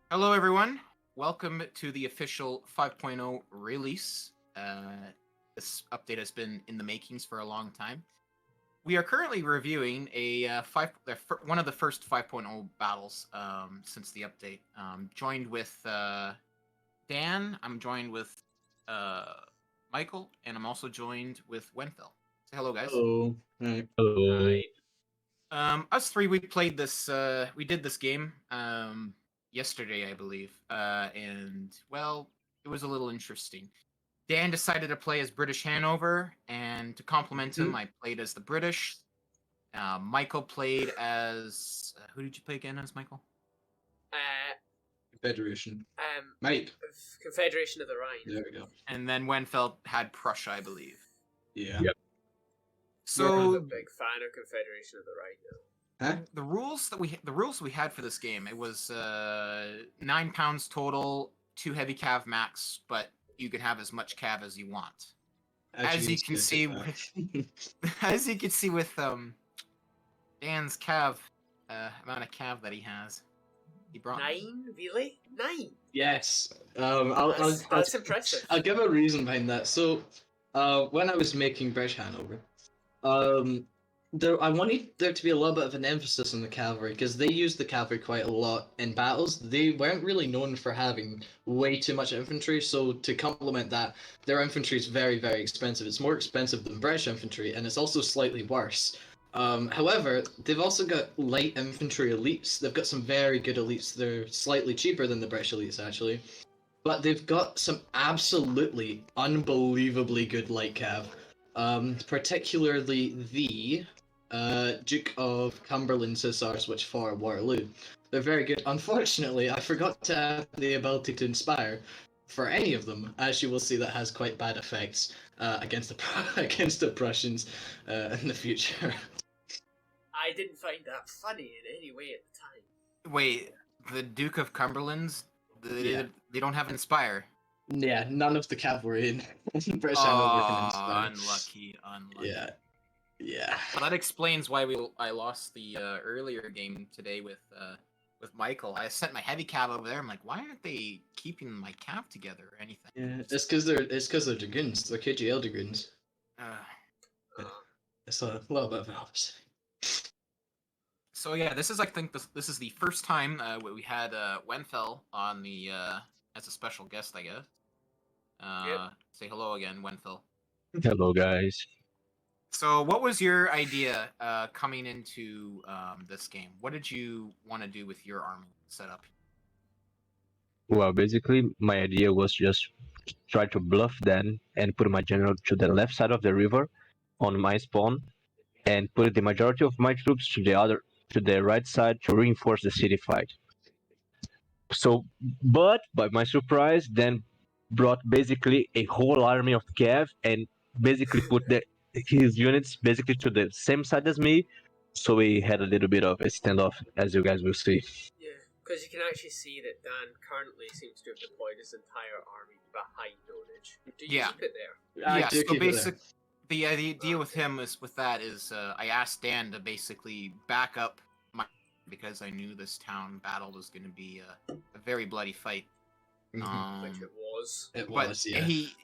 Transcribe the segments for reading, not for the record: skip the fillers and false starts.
Hello, everyone. Welcome to the official 5.0 release. This update has been in the makings for a long time. We are currently reviewing one of the first 5.0 battles since the update. Joined with Dan, I'm joined with Michael, and I'm also joined with Wennfel. Say hello, guys. Hello. Hi. Hello. Us three, we played this. We did this game yesterday, I believe, and well, it was a little interesting. Dan decided to play as British Hanover, and to compliment him, I played as the British. Michael played as who did you play again as, Michael? Confederation. Um, Mate. Confederation of the Rhine. There we go. And then Wennfeld had Prussia, I believe. Yeah. Yep. I'm So a big fan of Confederation of the Rhine now. Huh? the rules we had for this game, it was 9 pounds total, 2 heavy cav max, but you can have as much cav as you want. As you can see with Dan's cav amount of cav that he has, he brought 9? Really? 9? Yes. That's impressive. I'll give a reason behind that. So, when I was making British Hanover, I wanted there to be a little bit of an emphasis on the cavalry because they used the cavalry quite a lot in battles. They weren't really known for having way too much infantry, so to complement that, their infantry is very, very expensive. It's more expensive than British infantry, and it's also slightly worse. However, they've also got light infantry elites. They've got some very good elites. They're slightly cheaper than the British elites, actually. But they've got some absolutely unbelievably good light cav. Particularly the Duke of Cumberland's Hussars, which fought at Waterloo. They're very good. Unfortunately, I forgot to add the ability to inspire for any of them, as you will see that has quite bad effects against the Prussians in the future. I didn't find that funny in any way at the time. Wait, the Duke of Cumberland's? Yeah. They don't have Inspire. Yeah, none of the cavalry in British Hanover can inspire. Unlucky. Yeah. Well, that explains why I lost the earlier game today with Michael. I sent my heavy cav over there. I'm like, why aren't they keeping my cav together or anything? Yeah, it's because they're dragoons. They're KGL dragoons. It's a little bit of an opposite. So yeah, this is this is the first time we had Wennfel on the as a special guest, I guess. Yep. Say hello again, Wennfel. Hello, guys. So, what was your idea coming into this game? What did you want to do with your army setup? Well, basically, my idea was just try to bluff them and put my general to the left side of the river on my spawn, and put the majority of my troops to the right side to reinforce the city fight. So, but by my surprise, then brought basically a whole army of Cav and basically put his units basically to the same side as me. So we had a little bit of a standoff, as you guys will see. Yeah, because you can actually see that Dan currently seems to have deployed his entire army behind Ownage. Do you keep it there? I Yeah. do So keep it there. the idea with him is I asked Dan to basically back up because I knew this town battle was going to be a very bloody fight. Which it was. It But was, yeah. he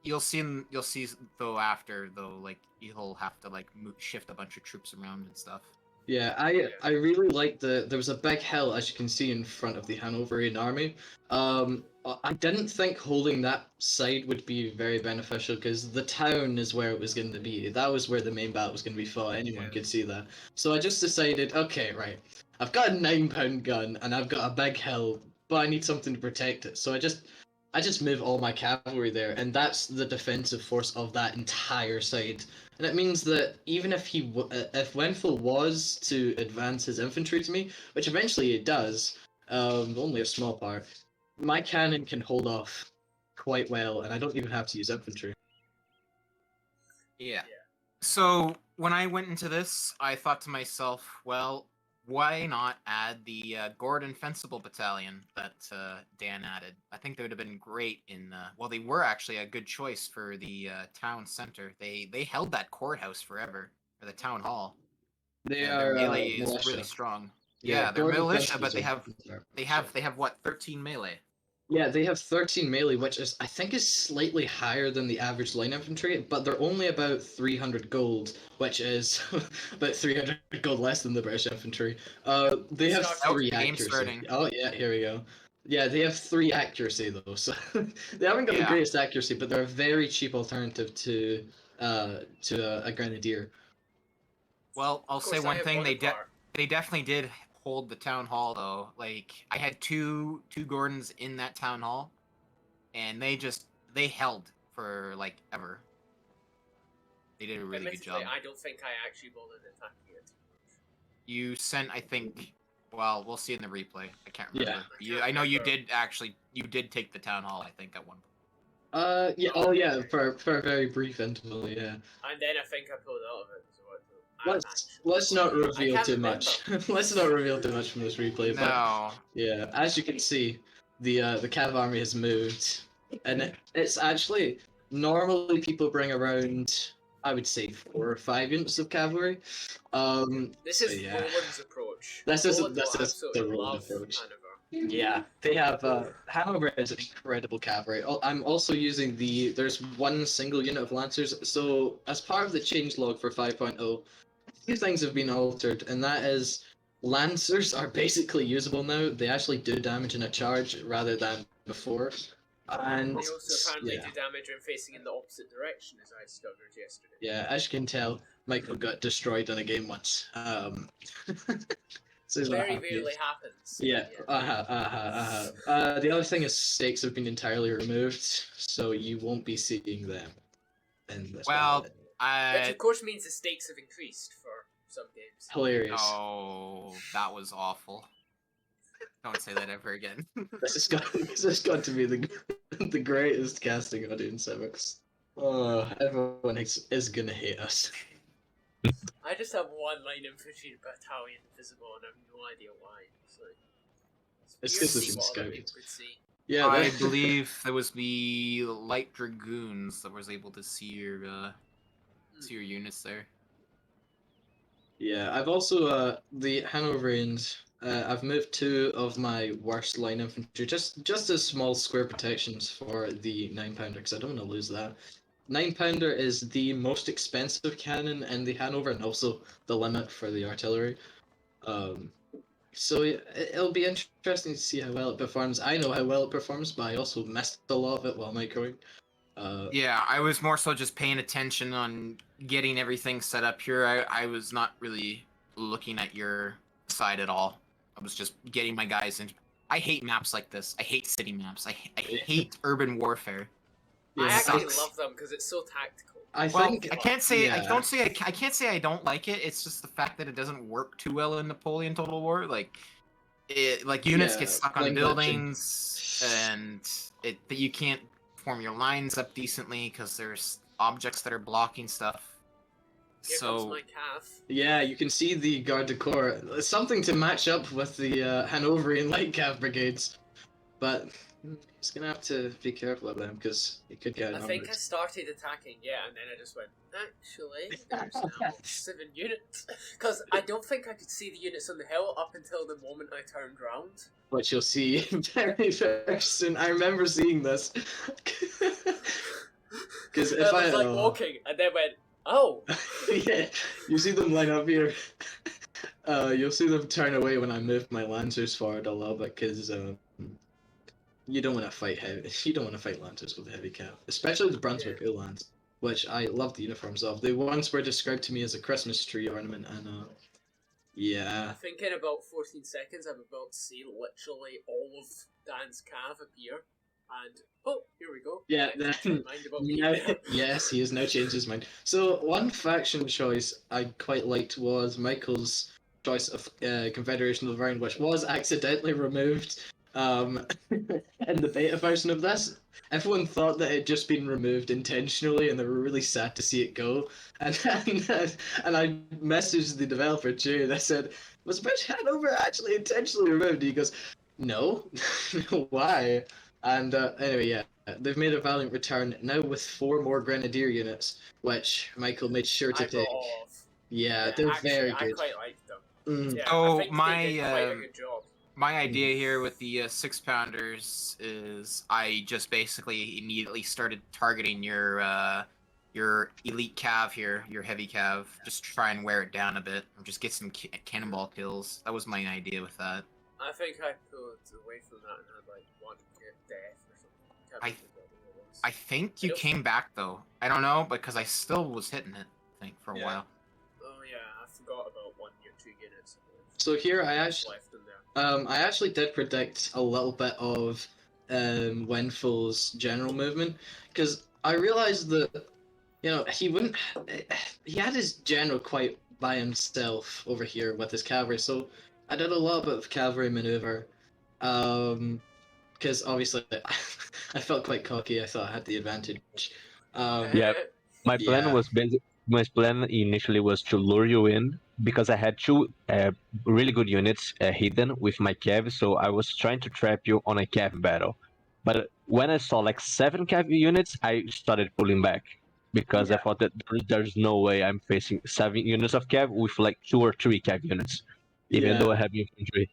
you'll see though after though, like he'll have to like shift a bunch of troops around and stuff. Yeah, I really like there was a big hill, as you can see, in front of the Hanoverian army. I didn't think holding that side would be very beneficial because the town is where it was going to be. That was where the main battle was going to be fought. Anyone could see that. So I just decided, okay, right, I've got a 9-pound gun and I've got a big hill, but I need something to protect it. So I just move all my cavalry there, and that's the defensive force of that entire side. And it means that even if if Wennfel was to advance his infantry to me, which eventually it does, only a small part, my cannon can hold off quite well, and I don't even have to use infantry. Yeah. So when I went into this, I thought to myself, well, why not add the Gordon Fencible Battalion that Dan added? I think they would have been great in. Well, they were actually a good choice for the town center. They held that courthouse forever, or the town hall. They And are their melee is militia. really strong. Yeah, they're Gordon militia, Fences but they are- have what, 13 melee. Yeah, they have 13 melee, which is I think is slightly higher than the average line infantry, but they're only about 300 gold, which is about 300 gold less than the British infantry. They have Start- 3 Oh, game accuracy. starting. Oh yeah, here we go. Yeah, they have 3 accuracy though, so they haven't got the Yeah. greatest accuracy, but they're a very cheap alternative to a grenadier. Well, I'll Of say course, I one have thing. Bonaparte. They definitely did hold the town hall though. Like I had two Gordons in that town hall, and they held for like ever. They did a really good Admittedly, job. I don't think I actually bothered attacking it. You sent, I think. Well, we'll see in the replay. I can't remember. Yeah. I know you did actually. You did take the town hall. I think at one point. Yeah, oh yeah, for a very brief interval, yeah. And then I think I pulled out of it. So Let's not reveal can't too remember. much. Let's not reveal too much from this replay. But No. yeah, as you can see, the Cav army has moved, and it's actually normally people bring around, I would say, 4 or 5 units of cavalry. This so is yeah. Roland's approach. This is Roland will the absolutely Roland love approach. Hanover. Yeah, they have Hanover is an incredible cavalry. I'm also using there's one single unit of lancers. So as part of the changelog for 5.0, a few things have been altered, and that is lancers are basically usable now. They actually do damage in a charge rather than before. And They also apparently yeah, do damage when facing in the opposite direction, as I discovered yesterday. yeah, as you can tell, Michael got destroyed in a game once. So he's not Very happy. rarely happens. Yeah. The other thing is stakes have been entirely removed, so you won't be seeing them. In this Well, Which I. of course means the stakes have increased for some games. hilarious. Oh, that was awful. Don't say that ever again. This has got to be the greatest casting audience ever. Oh, everyone is gonna hate us. I just have one line infantry battalion visible, and I have no idea why. So It's weird to just see been what other scouted. people could see. Yeah, I that- believe it was the light dragoons that was able to see your units there. Yeah, I've also the Hanoverians. I've moved 2 of my worst line infantry, just as small square protections for the 9-pounder, because I don't want to lose that. 9-pounder is the most expensive cannon in the Hanover, and also the limit for the artillery. So it'll be interesting to see how well it performs. I know how well it performs, but I also missed a lot of it while microing. Yeah, I was more so just paying attention on getting everything set up here. I was not really looking at your side at all. I was just getting my guys in. I hate maps like this. I hate city maps. I hate urban warfare. I Yeah, actually sucks. love them because it's so tactical. I Well, think I can't say I yeah. don't say I can't say I don't like it. It's just the fact that it doesn't work too well in Napoleon Total War. Like, units Yeah, get stuck on line buildings, and that you can't form your lines up decently because there's objects that are blocking stuff. Here comes my calf. Yeah, you can see the Garde du Corps. It's something to match up with the Hanoverian light cav brigades, but he's gonna have to be careful of them because he could get I outnumbered. think I started attacking, yeah, and then I just went, actually, there's now 7 units. Because I don't think I could see the units on the hill up until the moment I turned round. Which you'll see very, very soon. I remember seeing this. Because if I was like oh. walking, and then went, oh! Yeah, you see them line up here. You'll see them turn away when I move my lancers forward a little bit, because you don't want to fight heavy. You don't want to fight lancers with a heavy cap, especially the Brunswick Uhlans, which I love the uniforms of. They once were described to me as a Christmas tree ornament, and yeah. I think in about 14 seconds I'm about to see literally all of Dan's cav appear, and oh, here we go. Yeah, I changed my mind about being now, there. yes, he has now changed his mind. So one faction choice I quite liked was Michael's choice of Confederation of the Rhine, which was accidentally removed in the beta version of this. Everyone thought that it had just been removed intentionally, and they were really sad to see it go. And I messaged the developer too, and I said, "Was British Hanover actually intentionally removed?" And he goes, "No, why?" And anyway, yeah, they've made a valiant return now with 4 more grenadier units, which Michael made sure to I got take. all of. Yeah, they're Actually, very I good. quite like them. Yeah, So I think they did quite a good job. my idea here with the 6-pounders is I just basically immediately started targeting your elite cav here, your heavy cav. Just try and wear it down a bit, or just get some cannonball kills. That was my idea with that. I think I pulled away from that and had like one death or something. Can't remember what it was. I think you came back though. I don't know, because I still was hitting it. I think for a while. Oh yeah, I forgot about 1 or 2 units. So here I Left in there. I actually did predict a little bit of Wenfel's general movement, because I realized that, you know, he had his general quite by himself over here with his cavalry, so I did a little bit of cavalry maneuver, because obviously I felt quite cocky. I thought I had the advantage. Yeah. My plan Yeah. was my plan initially was to lure you in because I had two really good units hidden with my cav, so I was trying to trap you on a cav battle. But when I saw like 7 cav units, I started pulling back because I thought that there's no way I'm facing 7 units of cav with like 2 or 3 cav units, even though I have infantry.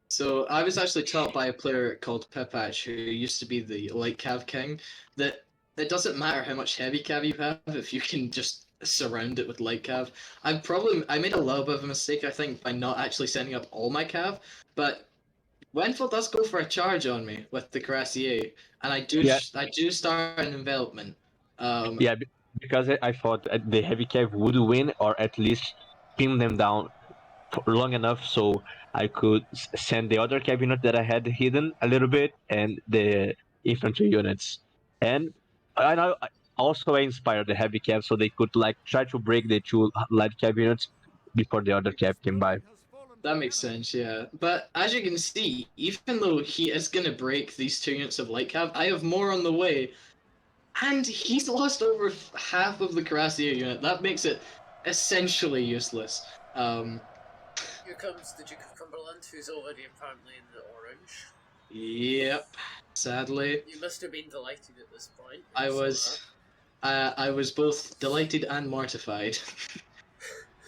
So I was actually taught by a player called Pipatch, who used to be the light cav king, that it doesn't matter how much heavy cav you have if you can just surround it with light cav. I made a little bit of a mistake, I think, by not actually sending up all my cav, but Wennfel does go for a charge on me with the Cuirassier, and I do start an envelopment. Yeah, because I thought the heavy cav would win or at least pin them down long enough so I could send the other cav unit that I had hidden a little bit and the infantry units. And I also inspired the heavy cav so they could like try to break the 2 light cav units before the other cav came by. That makes sense, yeah. But as you can see, even though he is going to break these 2 units of light cav, I have more on the way. And he's lost over half of the Cuirassier unit. That makes it essentially useless. Here comes the Duke of Cumberland, who's already apparently in the orange. Yep. Sadly, You must have been delighted at this point. I was both delighted and mortified.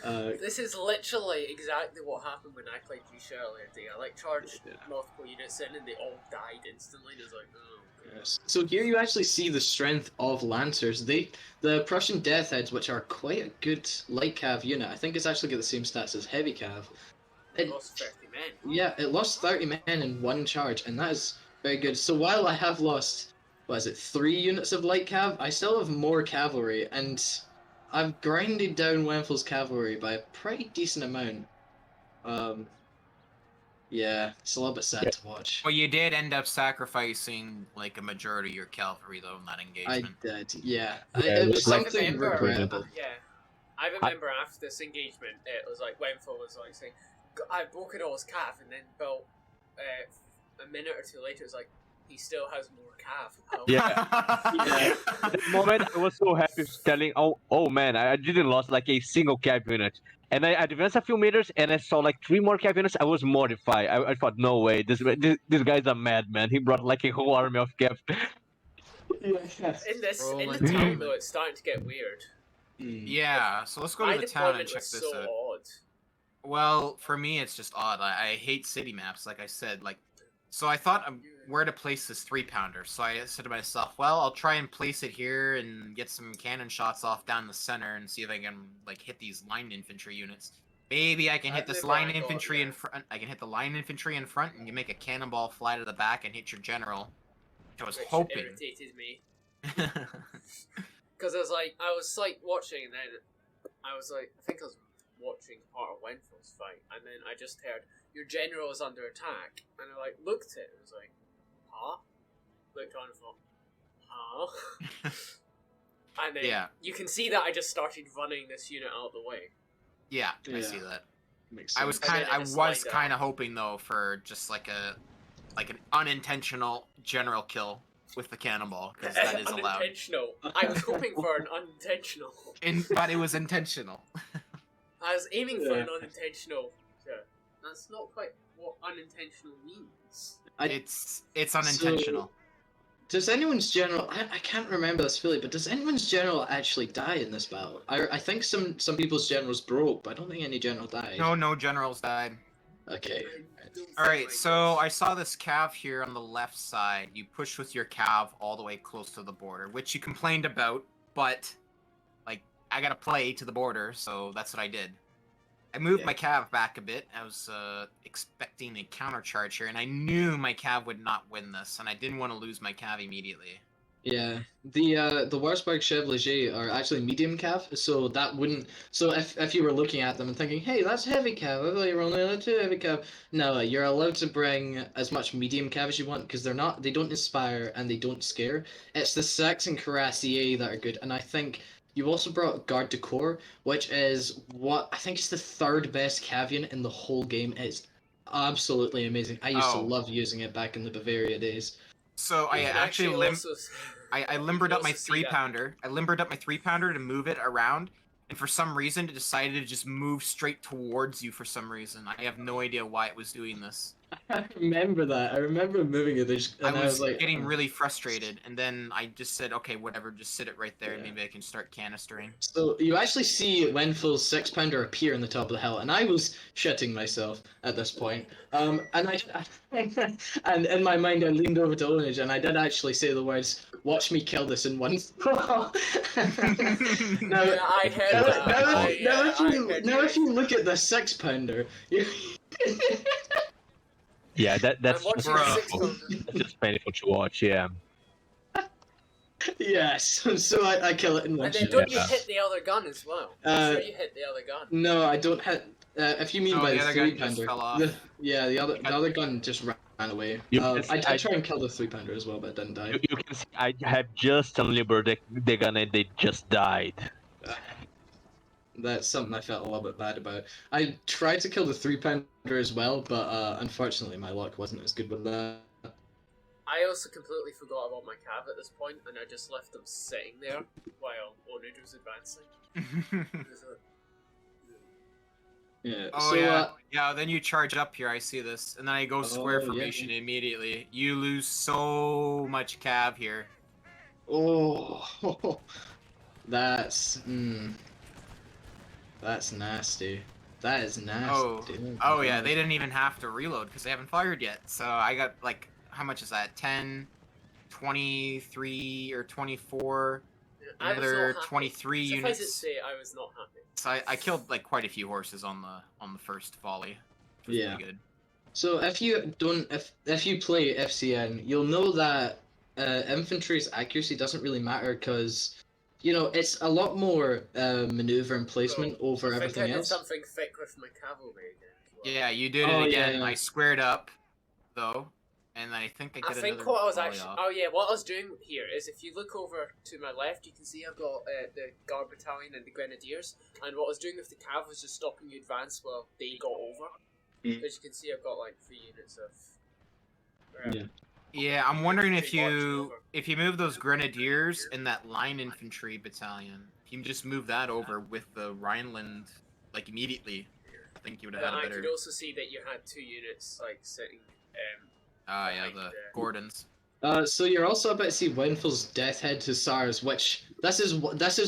This is literally exactly what happened when I played G earlier today. I charged multiple units in and they all died instantly. And I was like, oh. Yes. So here you actually see the strength of Lancers. The Prussian Deathheads, which are quite a good light cav unit. I think it's actually got the same stats as heavy cav. It lost 30 men. Yeah, it lost 30 men in 1 charge, and that is very good. So while I have lost, 3 units of light cav, I still have more cavalry, and I've grinded down Wenfel's cavalry by a pretty decent amount. Yeah, it's a little bit sad to watch. Well, you did end up sacrificing like a majority of your cavalry though in that engagement. I did, yeah. Yeah, It was like- something regrettable. Yeah. I remember after this engagement, it was like Wennfel was like saying, I've broken all his cav, and then Bill, a minute or 2 later, was like, he still has more cav. Yeah. At that moment, I was so happy telling, oh man, I didn't lost like a single cav unit. And I advanced a few meters and I saw like 3 more cav units. I was mortified. I thought, no way, this guy's a madman. He brought like a whole army of cav. In the town though, it's starting to get weird. Yeah, so let's go to My the town and deployment check was this so out. odd. Well, for me, it's just odd. I hate city maps, like I said. So I thought where to place this 3-pounder. So I said to myself, well, I'll try and place it here and get some cannon shots off down the center and see if I can like hit these line infantry units. Maybe I can hit this line infantry in front. I can hit the line infantry in front, and you make a cannonball fly to the back and hit your general. I was hoping. Irritated me. Because I was like watching, and then I was like, I think I was watching part of Wennfel's fight, and then I just heard, your general is under attack, and I like looked at it, and was like, huh? Looked on and thought, huh? And then you can see that I just started running this unit out of the way. Yeah, I see that. Makes I was sense. kind of hoping though for just like an unintentional general kill with the cannonball, because that is allowed. Unintentional. I was hoping for an unintentional. But it was intentional. I was aiming for an unintentional. Yeah. That's not quite what unintentional means. It's unintentional. Does anyone's general? I can't remember this fully, but does anyone's general actually die in this battle? I think some people's generals broke, but I don't think any general died. No generals died. Okay. All right, so I saw this cav here on the left side. You push with your cav all the way close to the border, which you complained about, but like I gotta play to the border, so that's what I did. I moved my cav back a bit. I was expecting a counter charge here, and I knew my cav would not win this, and I didn't want to lose my cav immediately. Yeah, the Warsburg Chevalier are actually medium cav, so that wouldn't. So if you were looking at them and thinking, hey, that's heavy cav, I thought you were only allowed 2 heavy cav. No, you're allowed to bring as much medium cav as you want because they don't inspire and they don't scare. It's the Saxon Cuirassier that are good, and I think you also brought Garde du Corps, which is what I think is the 3rd best cav unit in the whole game. It's absolutely amazing. I used to love using it back in the Bavaria days. So I actually I limbered up my 3-pounder. I limbered up my 3-pounder to move it around, and for some reason it decided to just move straight towards you for some reason. I have no idea why it was doing this. I remember that. I remember moving it. And I was like, getting really frustrated, and then I just said, okay, whatever, just sit it right there, and maybe I can start canistering. So you actually see Wennfel's 6-pounder appear on the top of the hill, and I was shitting myself at this point. And and in my mind I leaned over to Ownage, and I did actually say the words, "Watch me kill this in one throw." Now, I heard that. Now if you look at the 6-pounder, Yeah, that's I'm just watching a painful. 6-pounder. That's just painful to watch. Yeah. yes. So I kill it in one And then shot. don't you hit the other gun as well? I'm sure you hit the other gun. No, I don't hit. If you mean by the the other gun just 3-pounder, fell off. the other gun just ran away. I try and kill the 3-pounder as well, but it didn't die. You can see I have just unlimbered the gun and they just died. That's something I felt a little bit bad about. I tried to kill the 3-pounder as well, but unfortunately my luck wasn't as good with that. I also completely forgot about my cav at this point, and I just left them sitting there while Ownage was advancing. Yeah. Oh so, yeah, then you charge up here, I see this, and then I go square formation immediately. You lose so much cav here. Oh, that's nasty. That is nasty. Oh yeah, they didn't even have to reload because they haven't fired yet. So I got like, how much is that? 10, 23, or 24. Another 23 units. Suffice it to say, I was not happy. So I killed like quite a few horses on the first volley. Which was pretty good. So if you play FCN, you'll know that infantry's accuracy doesn't really matter because, you know, it's a lot more maneuver and placement over everything I think I did else. something thick with my cavalry again. As well. Yeah, you did it again. Yeah. I squared up, though, and I think I did another what I was volley actually. off. Oh yeah, what I was doing here is if you look over to my left, you can see I've got the guard battalion and the grenadiers. And what I was doing with the cav was just stopping you advance while they got over. As you can see, I've got like 3 units of. Yeah, I'm wondering if you move those grenadiers in that line infantry battalion, if you just move that over with the Rhineland like immediately, I think you would have had a I better. could also see that you had 2 units like sitting. Yeah, the Gordons. So you're also about to see Wennfel's Death Head Hussars, which this is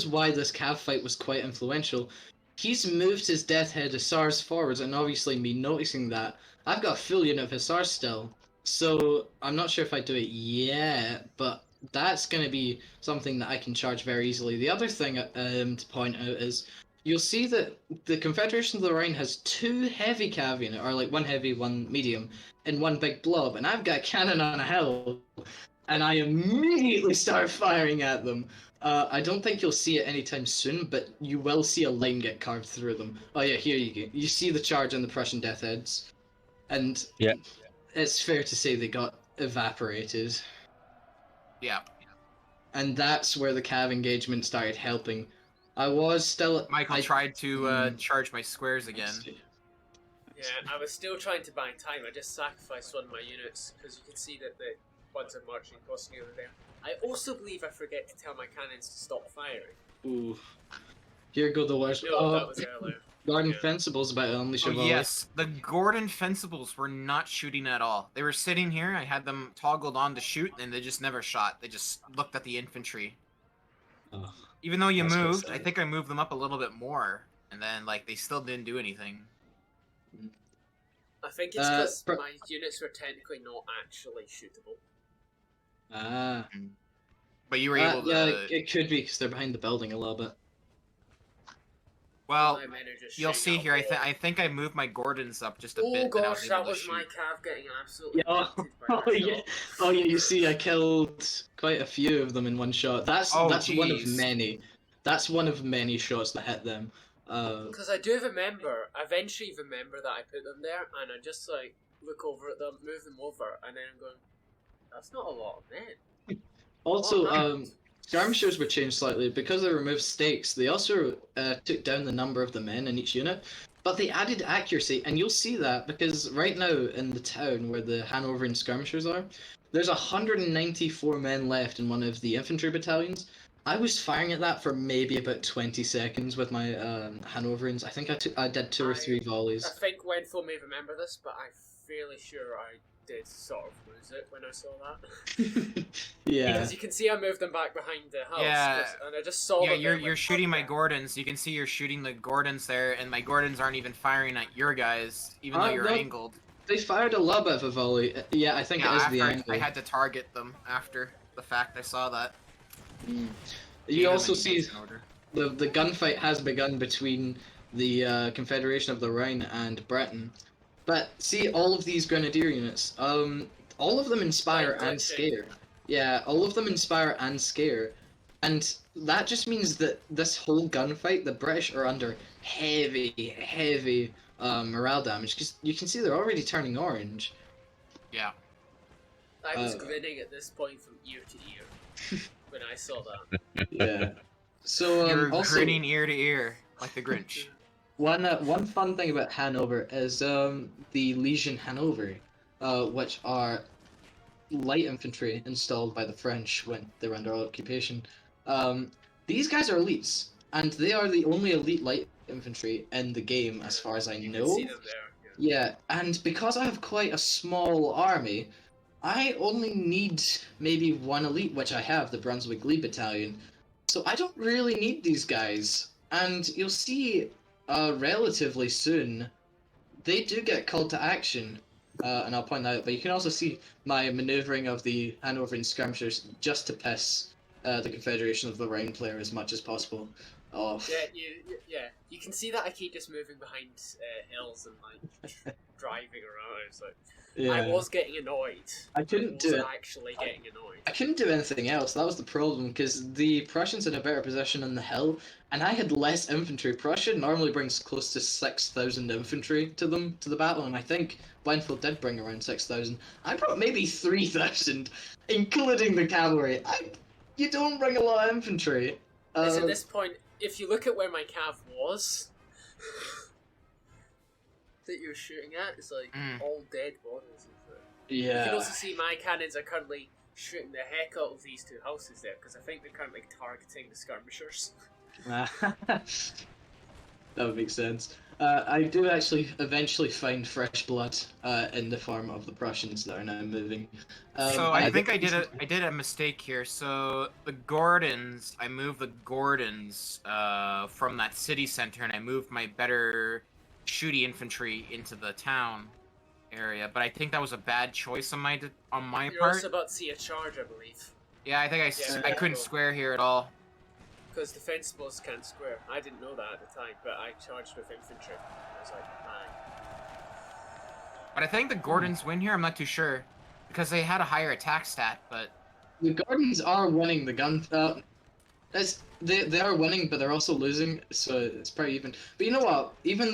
why this cav fight was quite influential. He's moved his Death Head Hussars forwards, and obviously me noticing that, I've got a full unit of Hussars still. So I'm not sure if I do it yet, but that's going to be something that I can charge very easily. The other thing to point out is you'll see that the Confederation of the Rhine has 2 heavy cav units, or like 1 heavy, 1 medium, and 1 big blob, and I've got a cannon on a hill, and I immediately start firing at them. I don't think you'll see it anytime soon, but you will see a line get carved through them. Oh yeah, here you go. You see the charge on the Prussian Death Heads, and it's fair to say they got evaporated. Yeah. And that's where the cav engagement started helping. I was still... Michael tried to charge my squares again. Yeah, I was still trying to buy time. I just sacrificed one of my units because you can see that the ones are marching across the over there. I also believe I forget to tell my cannons to stop firing. Ooh. Here go the worst. No, that was earlier. Garden Yeah. Fencibles about to unleash Oh a volley. yes, the Gordon Fencibles were not shooting at all. They were sitting here. I had them toggled on to shoot, and they just never shot. They just looked at the infantry. Oh, Even though you That's quite moved, I sad. think I moved them up a little bit more, and then like they still didn't do anything. I think it's because pro- my units were technically not actually shootable. ah. But you were able to. Yeah, it could be because they're behind the building a little bit. Well, My men are just you'll shooting see at here. a wall. I think I moved my Gordons up just a Oh bit. and I gosh, able that to was my shoot. cav getting absolutely Yeah. melted by Oh, that yeah. shot. Oh yeah, you see, I killed quite a few of them in one shot. That's Oh, one of jeez. many. That's one of many shots that hit them. Because I do remember, I eventually remember that I put them there, and I just like look over at them, move them over, and then I'm going, that's not a lot of men. Also, What happened? skirmishers were changed slightly because they removed stakes. They also took down the number of the men in each unit, but they added accuracy, and you'll see that because right now in the town where the Hanoverian skirmishers are, there's 194 men left in one of the infantry battalions. I was firing at that for maybe about 20 seconds with my Hanoverians. I think I did 2 or 3 volleys. I think Wennfel may remember this, but I'm fairly sure I did sort of lose it when I saw that. Yeah. Because you can see I moved them back behind the house, Yeah. and I just saw Yeah, them. you're shooting my Gordons. You can see you're shooting the Gordons there, and my Gordons aren't even firing at your guys, even though you're no. angled. They fired a little bit of a volley. Yeah, I think Yeah, it is the after angle. I had to target them after the fact I saw that. Mm. Gave You them also an see instant order. the gunfight has begun between the Confederation of the Rhine and Britain. But see, all of these grenadier units, all of them inspire Like and glitching. scare. Yeah, all of them inspire and scare. And that just means that this whole gunfight, the British are under heavy morale damage. Because you can see they're already turning orange. Yeah. I was Uh, grinning at this point from ear to ear when I saw that. Yeah. So You're also, grinning ear to ear like the Grinch. one fun thing about Hanover is the Legion Hanover, which are light infantry installed by the French when they were under occupation. These guys are elites, and they are the only elite light infantry in the game, as far as I You know. can see them there. Yeah, and because I have quite a small army, I only need maybe one elite, which I have, the Brunswick Lee Battalion. So I don't really need these guys. And you'll see relatively soon, they do get called to action. And I'll point that out, but you can also see my maneuvering of the Hanoverian skirmishers just to piss the Confederation of the Rhine player as much as possible off. You can see that I keep just moving behind hills and like driving around. It's like I was getting annoyed. I couldn't do wasn't it. actually getting annoyed. I couldn't do anything else. That was the problem because the Prussians had a better position on the hill, and I had less infantry. Prussia normally brings close to 6,000 infantry to the battle, and I think Wennfel did bring around 6,000. I brought maybe 3,000, including the cavalry. You don't bring a lot of infantry. It's at this point, if you look at where my cav was, that you're shooting at, it's like all dead bodies. You can Yeah. also see my cannons are currently shooting the heck out of these two houses there, because I think they're currently targeting the skirmishers. That would make sense. I do actually eventually find fresh blood in the form of the Prussians that are now moving. So I think I did a mistake here. So the Gordons, I moved the Gordons from that city center, and I moved my better shooty infantry into the town area. But I think that was a bad choice on my You're part. also about to see a charge, I believe. Yeah, I think I couldn't square here at all. Because defensibles can't square. I didn't know that at the time, but I charged with infantry. I was like, But I think the Gordons win here. I'm not too sure because they had a higher attack stat. But the Gordons are winning the gun. They are winning, but they're also losing, so it's pretty even. But you know what? Even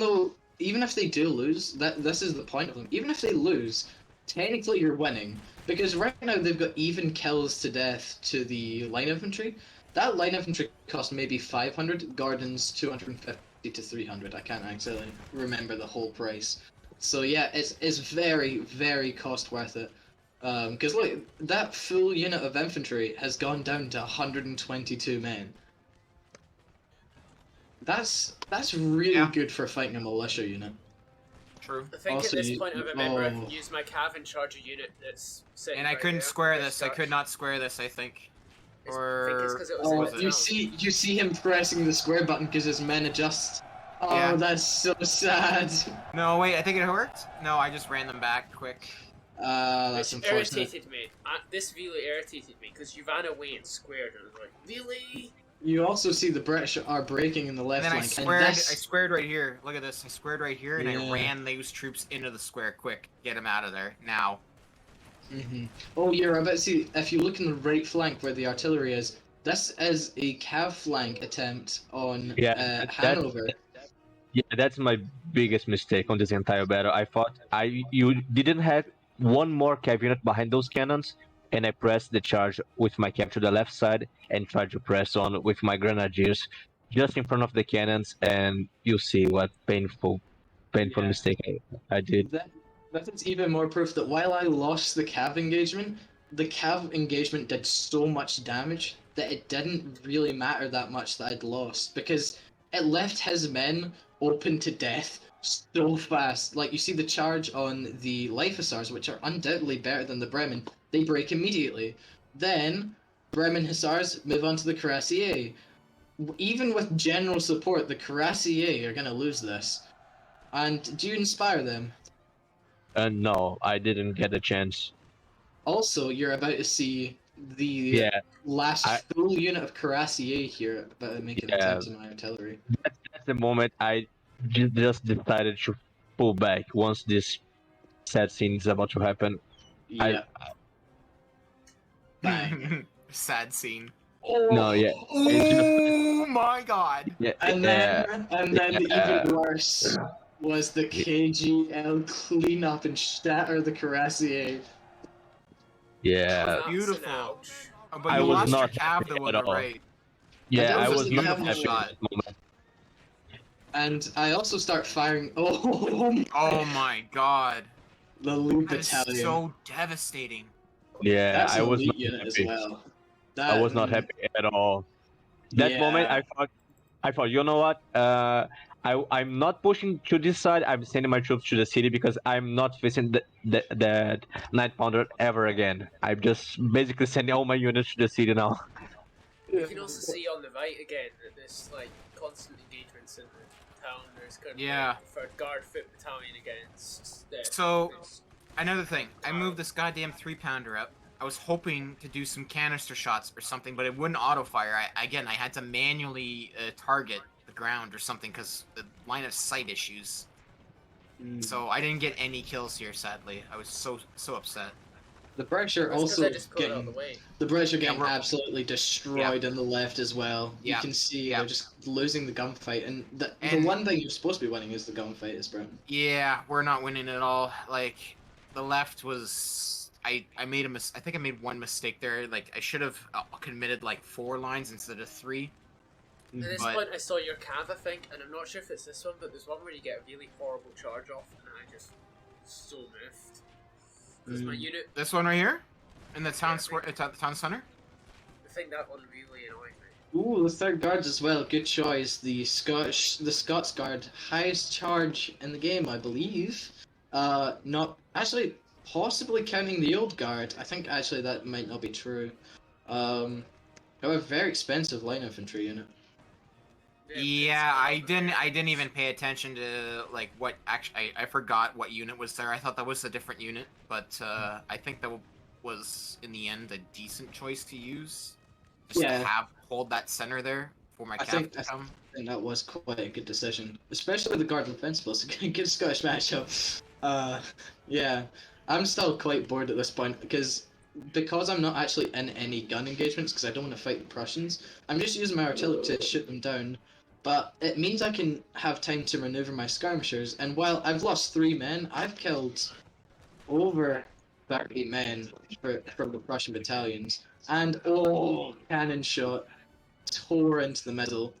if they do lose, this is the point of them. Even if they lose, technically you're winning because right now they've got even kills to death to the line infantry. That line infantry cost maybe 500, Gordons 250 to 300. I can't actually remember the whole price. So yeah, it's very cost worth it. Because look, that full unit of infantry has gone down to 122 men. That's really Yeah. good for fighting a militia unit. True. I think Also, at this point I remember I can oh. use my cav and charge a unit that's sitting And I right couldn't there. square Right this. I start. could not square this, I think. I think it's because it was Oh, in was the it? you see him pressing the square button because his men adjust. Oh, Yeah. that's so sad. No, wait, I think it worked. No, I just ran them back quick. That's Which unfortunate. irritated me. This really irritated me because you ran away and squared and I was like, really? You also see the British are breaking in the And left then I flank, squared. I this- squared right here. Look at this. I squared right here, and I Yeah. ran those troops into the square quick. Get them out of there now. Oh, you're about to see. If you look in the right flank where the artillery is, this is a cav flank attempt on Yeah, Hanover. Yeah, that's my biggest mistake on this entire battle. I thought you didn't have one more cav unit behind those cannons, and I pressed the charge with my cav to the left side and tried to press on with my grenadiers just in front of the cannons, and you see what painful Yeah. mistake I did. That is even more proof that while I lost the the cav engagement did so much damage that it didn't really matter that much that I'd lost, because it left his men open to death so fast. Like, you see the charge on the Life Hussars, which are undoubtedly better than the Bremen, they break immediately. Then, Bremen Hussars move on to the Cuirassiers. Even with general support, the Cuirassiers are going to lose this. And do you inspire them? No, I didn't get a chance. Also, you're about to see the Yeah, last I- full unit of Cuirassier here about to make an Yeah. attempt on my artillery. that's the moment I just decided to pull back once this sad scene is about to happen. Yeah. Bang. Sad scene. No, yeah. Oh my god. Yeah, And then, Yeah. even worse was the KGL clean up and shatter the Cuirassier. yeah. That's an Beautiful. ouch. Oh, but I you was lost your not cav happy though on at the all. right. Yeah, that I was was a not beautiful happy shot. at that moment. And I also start firing. Oh, Oh my god. the Loop That is Battalion. so devastating. Yeah, That's I an was elite not unit as happy. well. I was not happy at all. That moment, Yeah. I thought, you know what? I'm not pushing to this side. I'm sending my troops to the city because I'm not facing that 9 pounder ever again. I'm just basically sending all my units to the city now. You can also see on the right again that there's like constant engagements in the town. There's kind of Yeah. third guard foot battalion against the. So, another thing, I moved this goddamn 3-pounder up. I was hoping to do some canister shots or something, but it wouldn't auto-fire. I had to manually target the ground or something because the line of sight issues. So I didn't get any kills here, sadly. I was so upset. The British are That's 'cause also I just pulled it out of getting the way. the British are Yeah, getting we're- absolutely destroyed on the left as well. Yeah, You can see yeah. they're just losing the gunfight, and the And- one thing you're supposed to be winning is the gunfight, is Britain. Yeah, we're not winning at all. Like, the left was... I made a I think I made one mistake there. Like, I should have committed, like, 4 lines instead of 3. At this But- point, I saw your cav, I think, and I'm not sure if it's this one, but there's one where you get a really horrible charge off, and I just so miffed. Because my unit, This one right here? In the town Yeah, square, town center? I think that one really annoyed me. Ooh, the third guards as well. Good choice. The Scots guard, highest charge in the game, I believe. Not actually, possibly counting the old guard. I think actually that might not be true. However, very expensive line infantry unit. Yeah, I didn't even pay attention to like what actually I forgot what unit was there. I thought that was a different unit, but I think that was in the end a decent choice to use. Just Yeah. to hold that center there for my I cav think to come. I think that was quite a good decision, especially the guard and fence post. A good Scottish matchup. Yeah, I'm still quite bored at this point because I'm not actually in any gun engagements because I don't want to fight the Prussians. I'm just using my artillery to shoot them down. But it means I can have time to maneuver my skirmishers, and while I've lost 3 men, I've killed over 30 men from the Prussian battalions. And cannon shot tore into the middle.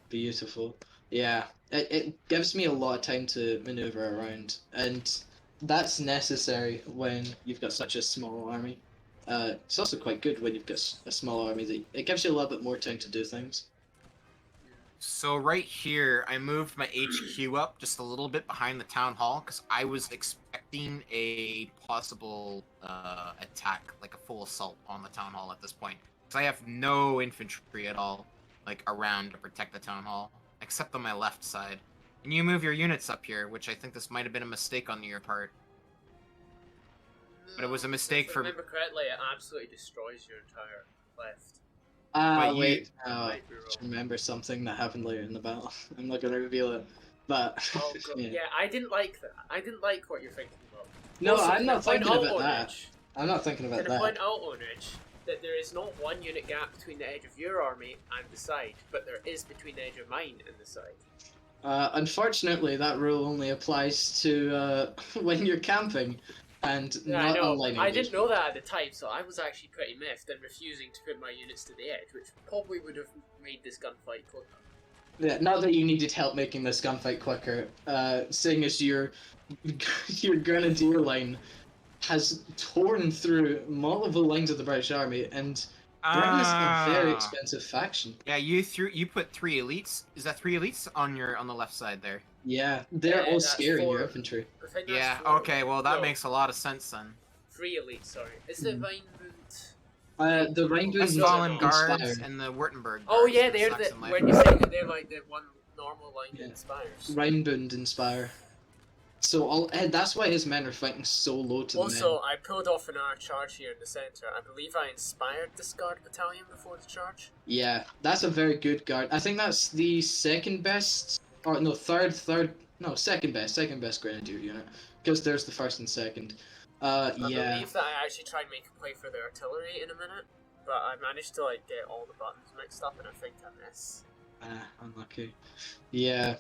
Beautiful. Yeah, it gives me a lot of time to maneuver around, and that's necessary when you've got such a small army. It's also quite good when you've got a small army that it gives you a little bit more time to do things. So right here, I moved my HQ up just a little bit behind the town hall because I was expecting a possible attack, like a full assault on the town hall at this point. Because I have no infantry at all, like around to protect the town hall, except on my left side. And you move your units up here, which I think this might have been a mistake on your part. But it was a mistake If I for. remember correctly, it absolutely destroys your entire left. But Wait. Might be I wrong. just remember something that happened later in the battle. I'm not gonna reveal it, but Oh, God. yeah. Yeah, I didn't like that. I didn't like what you're thinking about. No, Also, I'm can not I point thinking out, about that. Ownage, I'm not thinking about Can I point that. out, Ownage, that there is not one unit gap between the edge of your army and the side, but there is between the edge of mine and the side. Unfortunately, that rule only applies to when you're camping, and Yeah, I not know. online. I didn't know that at the time, so I was actually pretty miffed and refusing to put my units to the edge, which probably would have made this gunfight quicker. Yeah, not that you needed help making this gunfight quicker, seeing as your grenadier line has torn through multiple lines of the British Army, and Britain is a very expensive faction. Yeah, you put 3 elites. Is that 3 elites on the left side there? Yeah, they're all that's scaring your 4. infantry. I think that's Yeah. 4. Okay. Well, that No, makes a lot of sense then. 3 elites, sorry. Is the Mhm. Rhineland... The Rhineland That's no, Fallen no. Guards Inspired. and the Württemberg. Oh Guards yeah, for they're the... Saxon When Light. you're saying that they're like the one normal line that inspires. Rhinebund Inspire. So that's why his men are fighting so low to the Also, men. I pulled off an hour charge here in the centre. I believe I inspired this guard battalion before the charge. Yeah, that's a very good guard. I think that's the second best, or no, second best grenadier unit, because there's the first and second. I Yeah. believe that I actually tried to make a play for the artillery in a minute, but I managed to like get all the buttons mixed up, and I think I missed. Unlucky. Yeah.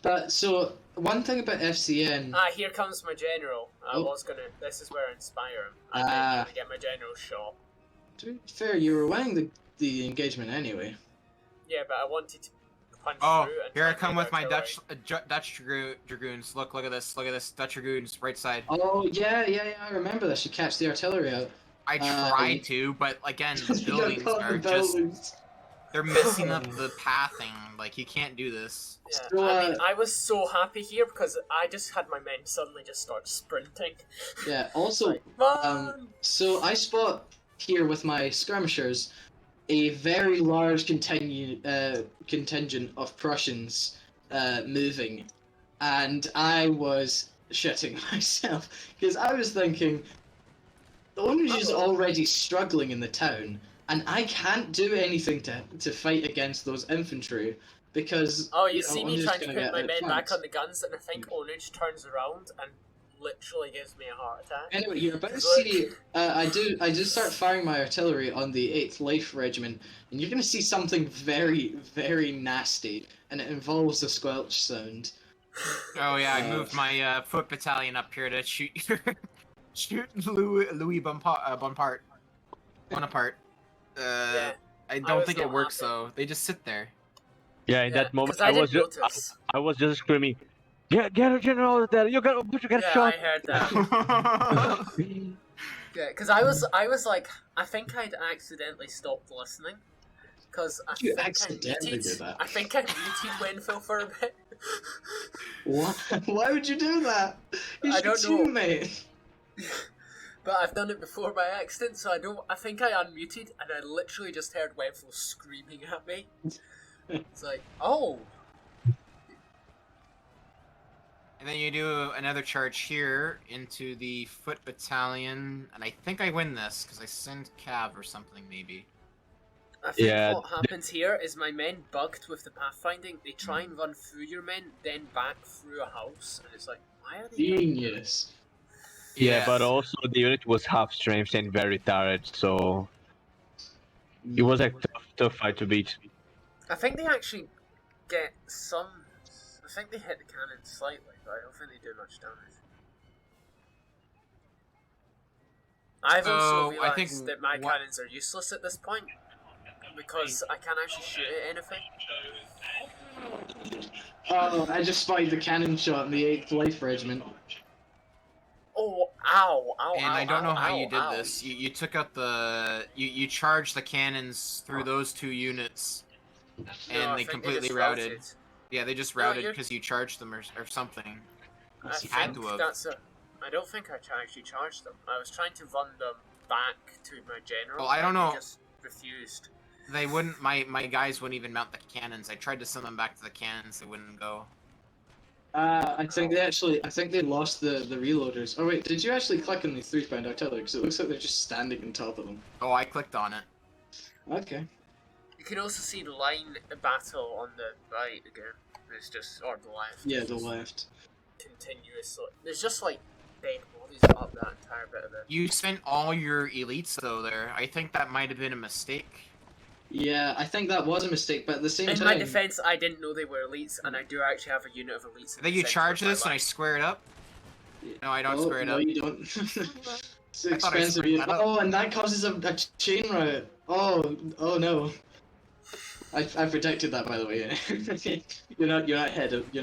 But so one thing about FCN. Here comes my general. Oh. This is where I inspire him. I Ah. to get my general shot. To be fair, you were winning the engagement anyway. Yeah, but I wanted to punch Oh, through. And here try I to come get with my artillery. Dutch dragoons. Look at this. Look at this. Dutch dragoons, right side. Oh yeah, I remember this. You catch the artillery out. I tried to, but again, the You got buildings caught in are the just. buildings. They're messing up the pathing. Like, you can't do this. Yeah, So, I mean, I was so happy here because I just had my men suddenly just start sprinting. Yeah. Also, Like, run! so I spot here with my skirmishers a very large contingent of Prussians moving, and I was shitting myself because I was thinking the Ownage is already struggling in the town, and I can't do anything to fight against those infantry because Oh, you know, see I'm me just trying to gonna put get my men back outflanked. on the guns, and I think Ownage turns around and literally gives me a heart attack. Anyway, you're about to Look. see. I do start firing my artillery on the 8th Life Regiment, and you're going to see something very, very nasty, and it involves a squelch sound. Oh yeah, I moved my foot battalion up here to shoot Louis Bonaparte. Yeah, I don't was think not it works happy. though. They just sit there. Yeah, in yeah, that moment 'cause I didn't just notice. I was just screaming, get a general there, you get Yeah, shot. I heard that. Yeah, because I was like, I think I'd accidentally stopped listening. Because I You think accidentally did that. I think I muted Wennfel for a bit. What? Why would you do that? He's I your don't know. teammate. But I've done it before by accident, so I think I unmuted, and I literally just heard Wennfel screaming at me. It's like, oh! And then you do another charge here into the foot battalion, and I think I win this because I send Cav or something maybe. I think Yeah, what happens here is my men bugged with the pathfinding. They try and run through your men, then back through a house, and it's like, why are they doing that? Genius. Yeah, but also the unit was half strength and very tired, so it was a tough fight to beat. I think they actually get some. I think they hit the cannon slightly, but I don't think they do much damage. I've also So, I think realised that my what- cannons are useless at this point because I can't actually shoot at anything. Oh, I just spotted the cannon shot in the 8th Life Regiment. Oh, ow, ow, And ow, I don't know ow, how ow, you did ow. this. You took out the you charged the cannons through those 2 units, and No, I they think completely just routed. Yeah, they just No, routed you're- because you charged them or something. I You think had to have. I don't think I actually charged them. I was trying to run them back to my general. Well, I don't and they know. just refused. They wouldn't. My guys wouldn't even mount the cannons. I tried to send them back to the cannons. They wouldn't go. I think they lost the reloaders. Oh wait, did you actually click on the 3-pound artillery? Because it looks like they're just standing on top of them. Oh, I clicked on it. Okay. You can also see the line battle on the right again. It's just or the left. Yeah, It's the just left. Continuous. There's just like dead bodies up that entire bit of it. You spent all your elites though there. I think that might have been a mistake. Yeah, I think that was a mistake, but at the same In time... my defense, I didn't know they were elites, and I do actually have a unit of elites. Then you charge this and I square it up. No, I don't square it no, up. you don't. It's I thought I expensive. squared that up. Oh, and that causes a chain riot. Oh no. I predicted that, by the way. you're not ahead of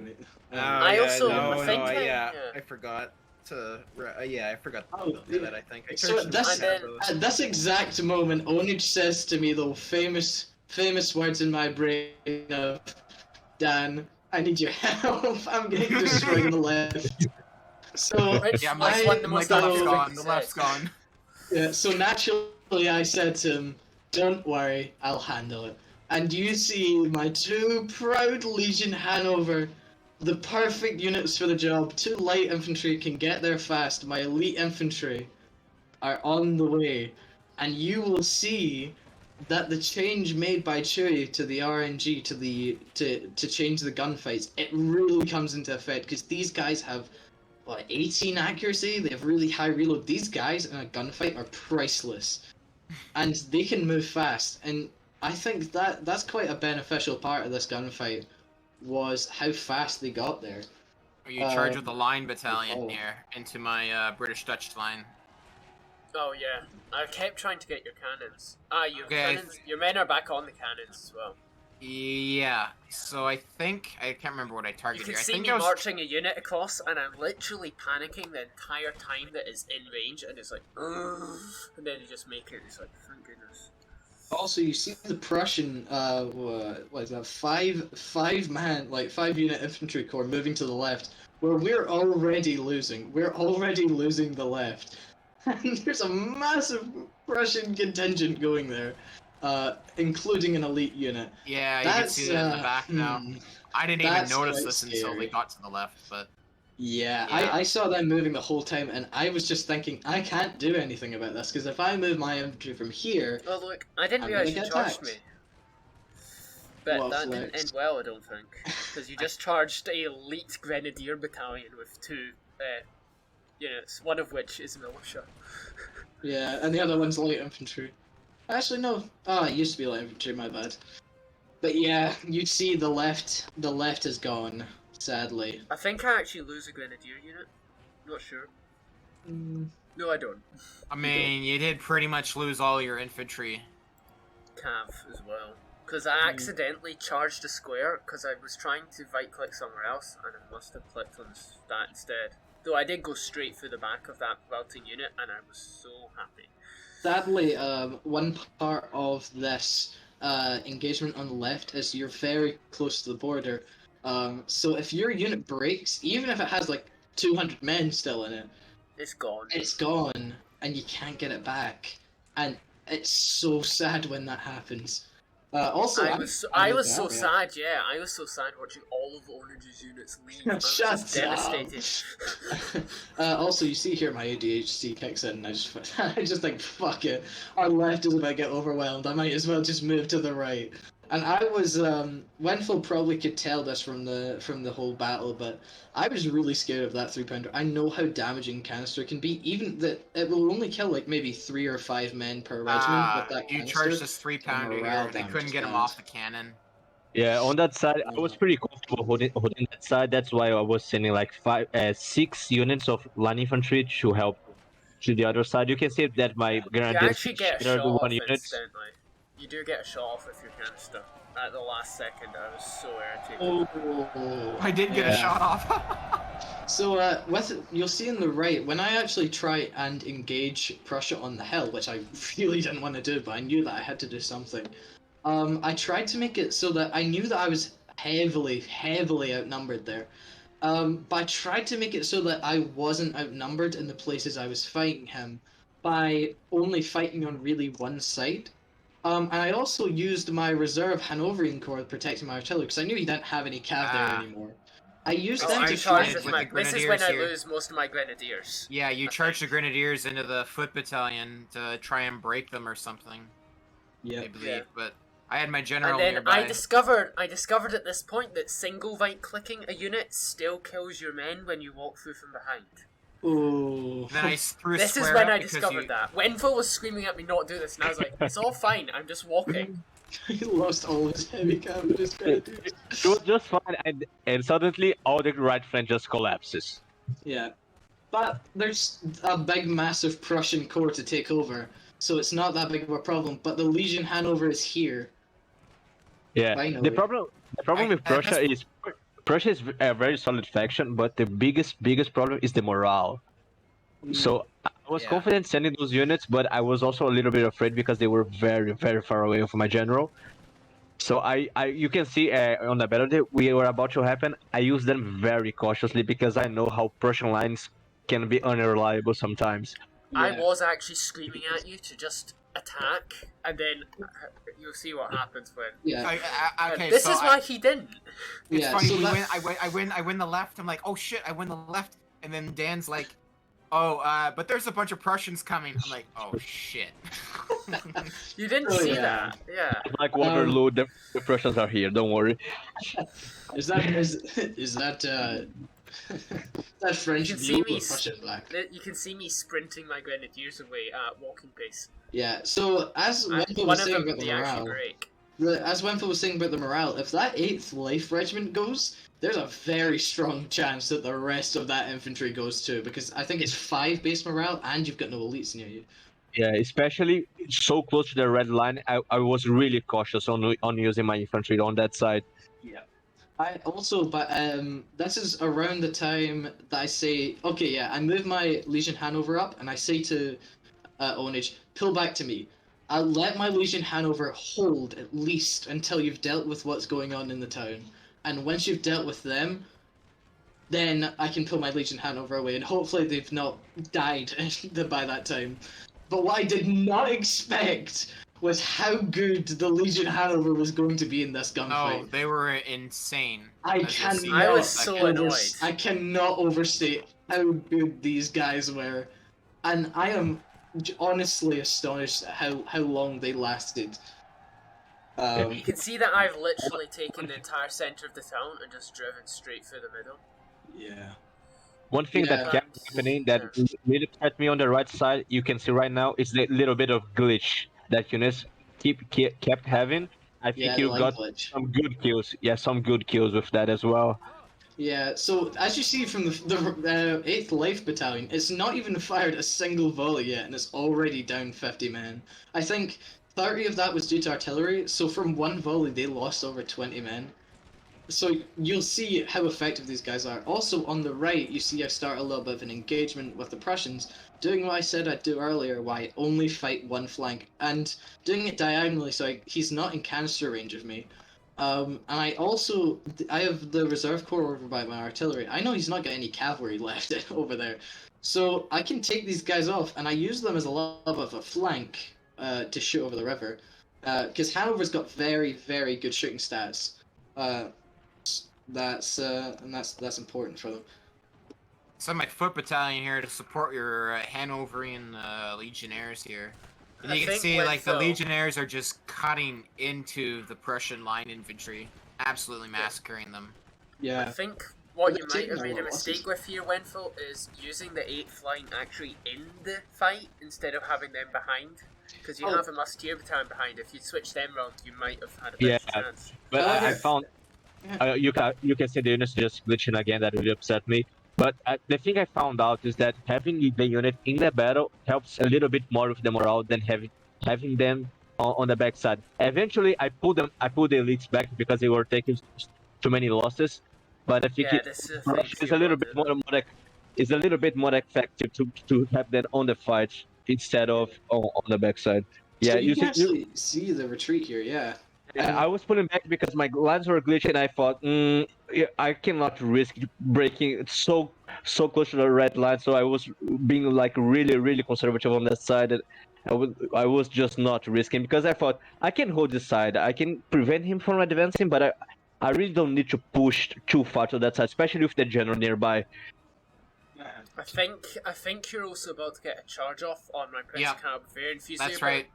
me. I also think I forgot to. I forgot to do that. I think. So at this exact moment, Ownage says to me the famous words in my brain of, Dan, I need your help. I'm getting destroyed on the left. So Yeah, the left's gone. Yeah, so naturally I said to him, don't worry, I'll handle it. And you see my 2 proud Legion Hanover, the perfect units for the job. 2 light infantry can get there fast. My elite infantry are on the way. And you will see that the change made by Chewie to the RNG to change the gunfights, it really comes into effect because these guys have 18 accuracy, they have really high reload. These guys in a gunfight are priceless. And they can move fast. And I think that's quite a beneficial part of this gunfight was how fast they got there. You charge with the line battalion here into my British Dutch line. Oh yeah, I kept trying to get your cannons. Okay. Cannons. Your men are back on the cannons as well. Yeah. So I think I can't remember what I You targeted can here. I see think me I was. marching a unit across, and I'm literally panicking the entire time that it's in range, and it's like, ugh, and then you just make it. It's like, thank goodness. Also, you see the Prussian, what is that, 5 unit infantry corps moving to the left, where we're already losing. We're already losing the left. And there's a massive Prussian contingent going there, including an elite unit. Yeah, you can see it in the back now. I didn't even notice quite this until they scary. got to the left, but Yeah, Yeah. I saw them moving the whole time, and I was just thinking, I can't do anything about this, because if I move my infantry from here, Oh look, I didn't I'm realize gonna you get charged attacked. me. But Well, that didn't flex. end well, I don't think. Because you just charged a elite grenadier battalion with 2 units, one of which is militia. yeah, and the other one's light infantry. Actually, no. Oh, it used to be light infantry, my bad. But yeah, you see the left is gone, sadly. I think I actually lose a grenadier unit. Not sure. No, I don't. I mean, you did pretty much lose all your infantry. Cav as well. Because I accidentally charged a square because I was trying to right click somewhere else and I must have clicked on that instead. Though I did go straight through the back of that routing unit and I was so happy. Sadly, one part of this engagement on the left is you're very close to the border. So if your unit breaks, even if it has like 200 men still in it, It's gone. it's gone and you can't get it back. And it's so sad when that happens. Also, I was so sad, yeah. I was so sad watching all of Ownage's units leave. I was Shut just devastated. Also, you see here my ADHD kicks in, and I just think, fuck it. Our left is about to get overwhelmed. I might as well just move to the right. And I was, Wennfel probably could tell this from the whole battle, but I was really scared of that 3-pounder. I know how damaging canister can be, even that it will only kill like maybe 3 or 5 men per regiment with that You canister. charged this 3-pounder morale here. They damage couldn't is get him bad. off the cannon. Yeah, on that side, I was pretty comfortable holding that side. That's why I was sending like 6 units of line infantry to help to the other side. You can see that my You grenadiers actually get a shattered shot off 1 unit. instantly. You do get a shot off with your canister. At the last second, I was so irritated. Oh, I did get a yeah. shot off. So, you'll see on the right, when I actually try and engage Prussia on the hill, which I really didn't want to do, but I knew that I had to do something, I tried to make it so that I knew that I was heavily outnumbered there. But I tried to make it so that I wasn't outnumbered in the places I was fighting him by only fighting on really one side. And I also used my reserve Hanoverian Corps protecting my artillery because I knew he didn't have any cav there Ah. anymore. I used Oh, them I to charge flank with with my. the This is when I grenadiers here. lose most of my grenadiers. Yeah, you I charge the think. grenadiers into the foot battalion to try and break them or something. Yeah. I believe, Yeah. but I had my general And then nearby. I discovered at this point that single right clicking a unit still kills your men when you walk through from behind. Oh. Then I threw a This is square when up I because discovered you... that. Wennfel was screaming at me not do this, and I was like, it's all fine, I'm just walking. He lost all his heavy cav and his grenadiers. It was just fine, and suddenly all the right flank just collapses. Yeah. But there's a big, massive Prussian corps to take over, so it's not that big of a problem. But the Legion Hanover is here. Yeah. Finally. The problem with Prussia is Prussia is a very solid faction, but the biggest problem is the morale. So I was Yeah. confident sending those units, but I was also a little bit afraid because they were very far away from my general. So you can see on the battle day we were about to happen. I used them very cautiously because I know how Prussian lines can be unreliable sometimes. I Yeah. was actually screaming at you to just attack, and then you'll see what happens when. Yeah. Okay, This so is why he didn't. It's Yeah, funny. so We that- win. I win the left. I'm like, oh shit! I win the left, and then Dan's like, oh, but there's a bunch of Prussians coming. I'm like, oh shit. You didn't Oh, see yeah. that. Yeah. Like Waterloo, the Prussians are here. Don't worry. Is that that French You can see blue me or Prussian black? You can see me sprinting my grenadiers away at walking pace. Yeah. So as Wennfel One was of saying them about the they actually morale, break. as Wennfel was saying about the morale, if that 8th Life Regiment goes, there's a very strong chance that the rest of that infantry goes too, because I think it's 5 base morale and you've got no elites near you. Yeah, especially so close to the red line. I was really cautious on using my infantry on that side. Yeah. I also, but this is around the time that I say, okay, yeah, I move my Legion Hanover up, and I say to Ownage, pull back to me. I'll let my Legion Hanover hold at least until you've dealt with what's going on in the town, and once you've dealt with them, then I can pull my Legion Hanover away, and hopefully they've not died by that time. But what I did not expect was how good the Legion Hanover was going to be in this gunfight. No, they were insane. I as you'll see in I a was second. so annoyed. I cannot overstate how good these guys were, and I am honestly astonished at how long they lasted. You can see that I've literally taken the entire center of the town and just driven straight through the middle. Yeah. One thing Yeah. that kept happening that really upset me on the right side, you can see right now, is the little bit of glitch that units kept having. I think Yeah, you the got glitch. some good kills. Yeah, some good kills with that as well. Yeah, so as you see from the 8th Life Battalion, it's not even fired a single volley yet, and it's already down 50 men. I think 30 of that was due to artillery, so from one volley they lost over 20 men. So you'll see how effective these guys are. Also on the right, you see I start a little bit of an engagement with the Prussians, doing what I said I'd do earlier, why I only fight one flank, and doing it diagonally so he's not in canister range of me. And I have the reserve corps over by my artillery. I know he's not got any cavalry left over there, so I can take these guys off, and I use them as a lot of a flank to shoot over the river, because Hanover's got very good shooting stats. That's important for them. So my foot battalion here to support your Hanoverian legionnaires here. And I you can think see like the Wennfel- legionnaires are just cutting into the Prussian line infantry, absolutely massacring them. I Yeah. think what But you they're might have taking a made a lot of losses. mistake with here, Wennfel, is using the 8th line actually in the fight instead of having them behind. Because you Oh. have a musketeer battalion behind. If you switch them round, you might have had a Yeah. better chance. But I However- found you can see the units just glitching again. That really upset me. But the thing I found out is that having the unit in the battle helps a little bit more with the morale than having them on the backside. Eventually, I pulled the elites back because they were taking too many losses. But I think Yeah, this is it's a little bit more effective to have them on the fight instead of on the backside. Yeah, So you can see- actually see the retreat here, yeah. I was pulling back because my lines were glitching, and I thought, yeah, I cannot risk breaking so close to the red line. So I was being like really conservative on that side. And I was just not risking because I thought I can hold this side. I can prevent him from advancing, but I really don't need to push too far to that side, especially with the general nearby. I think you're also about to get a charge off on my Prince Yeah. Cavalry Fusil. That's right.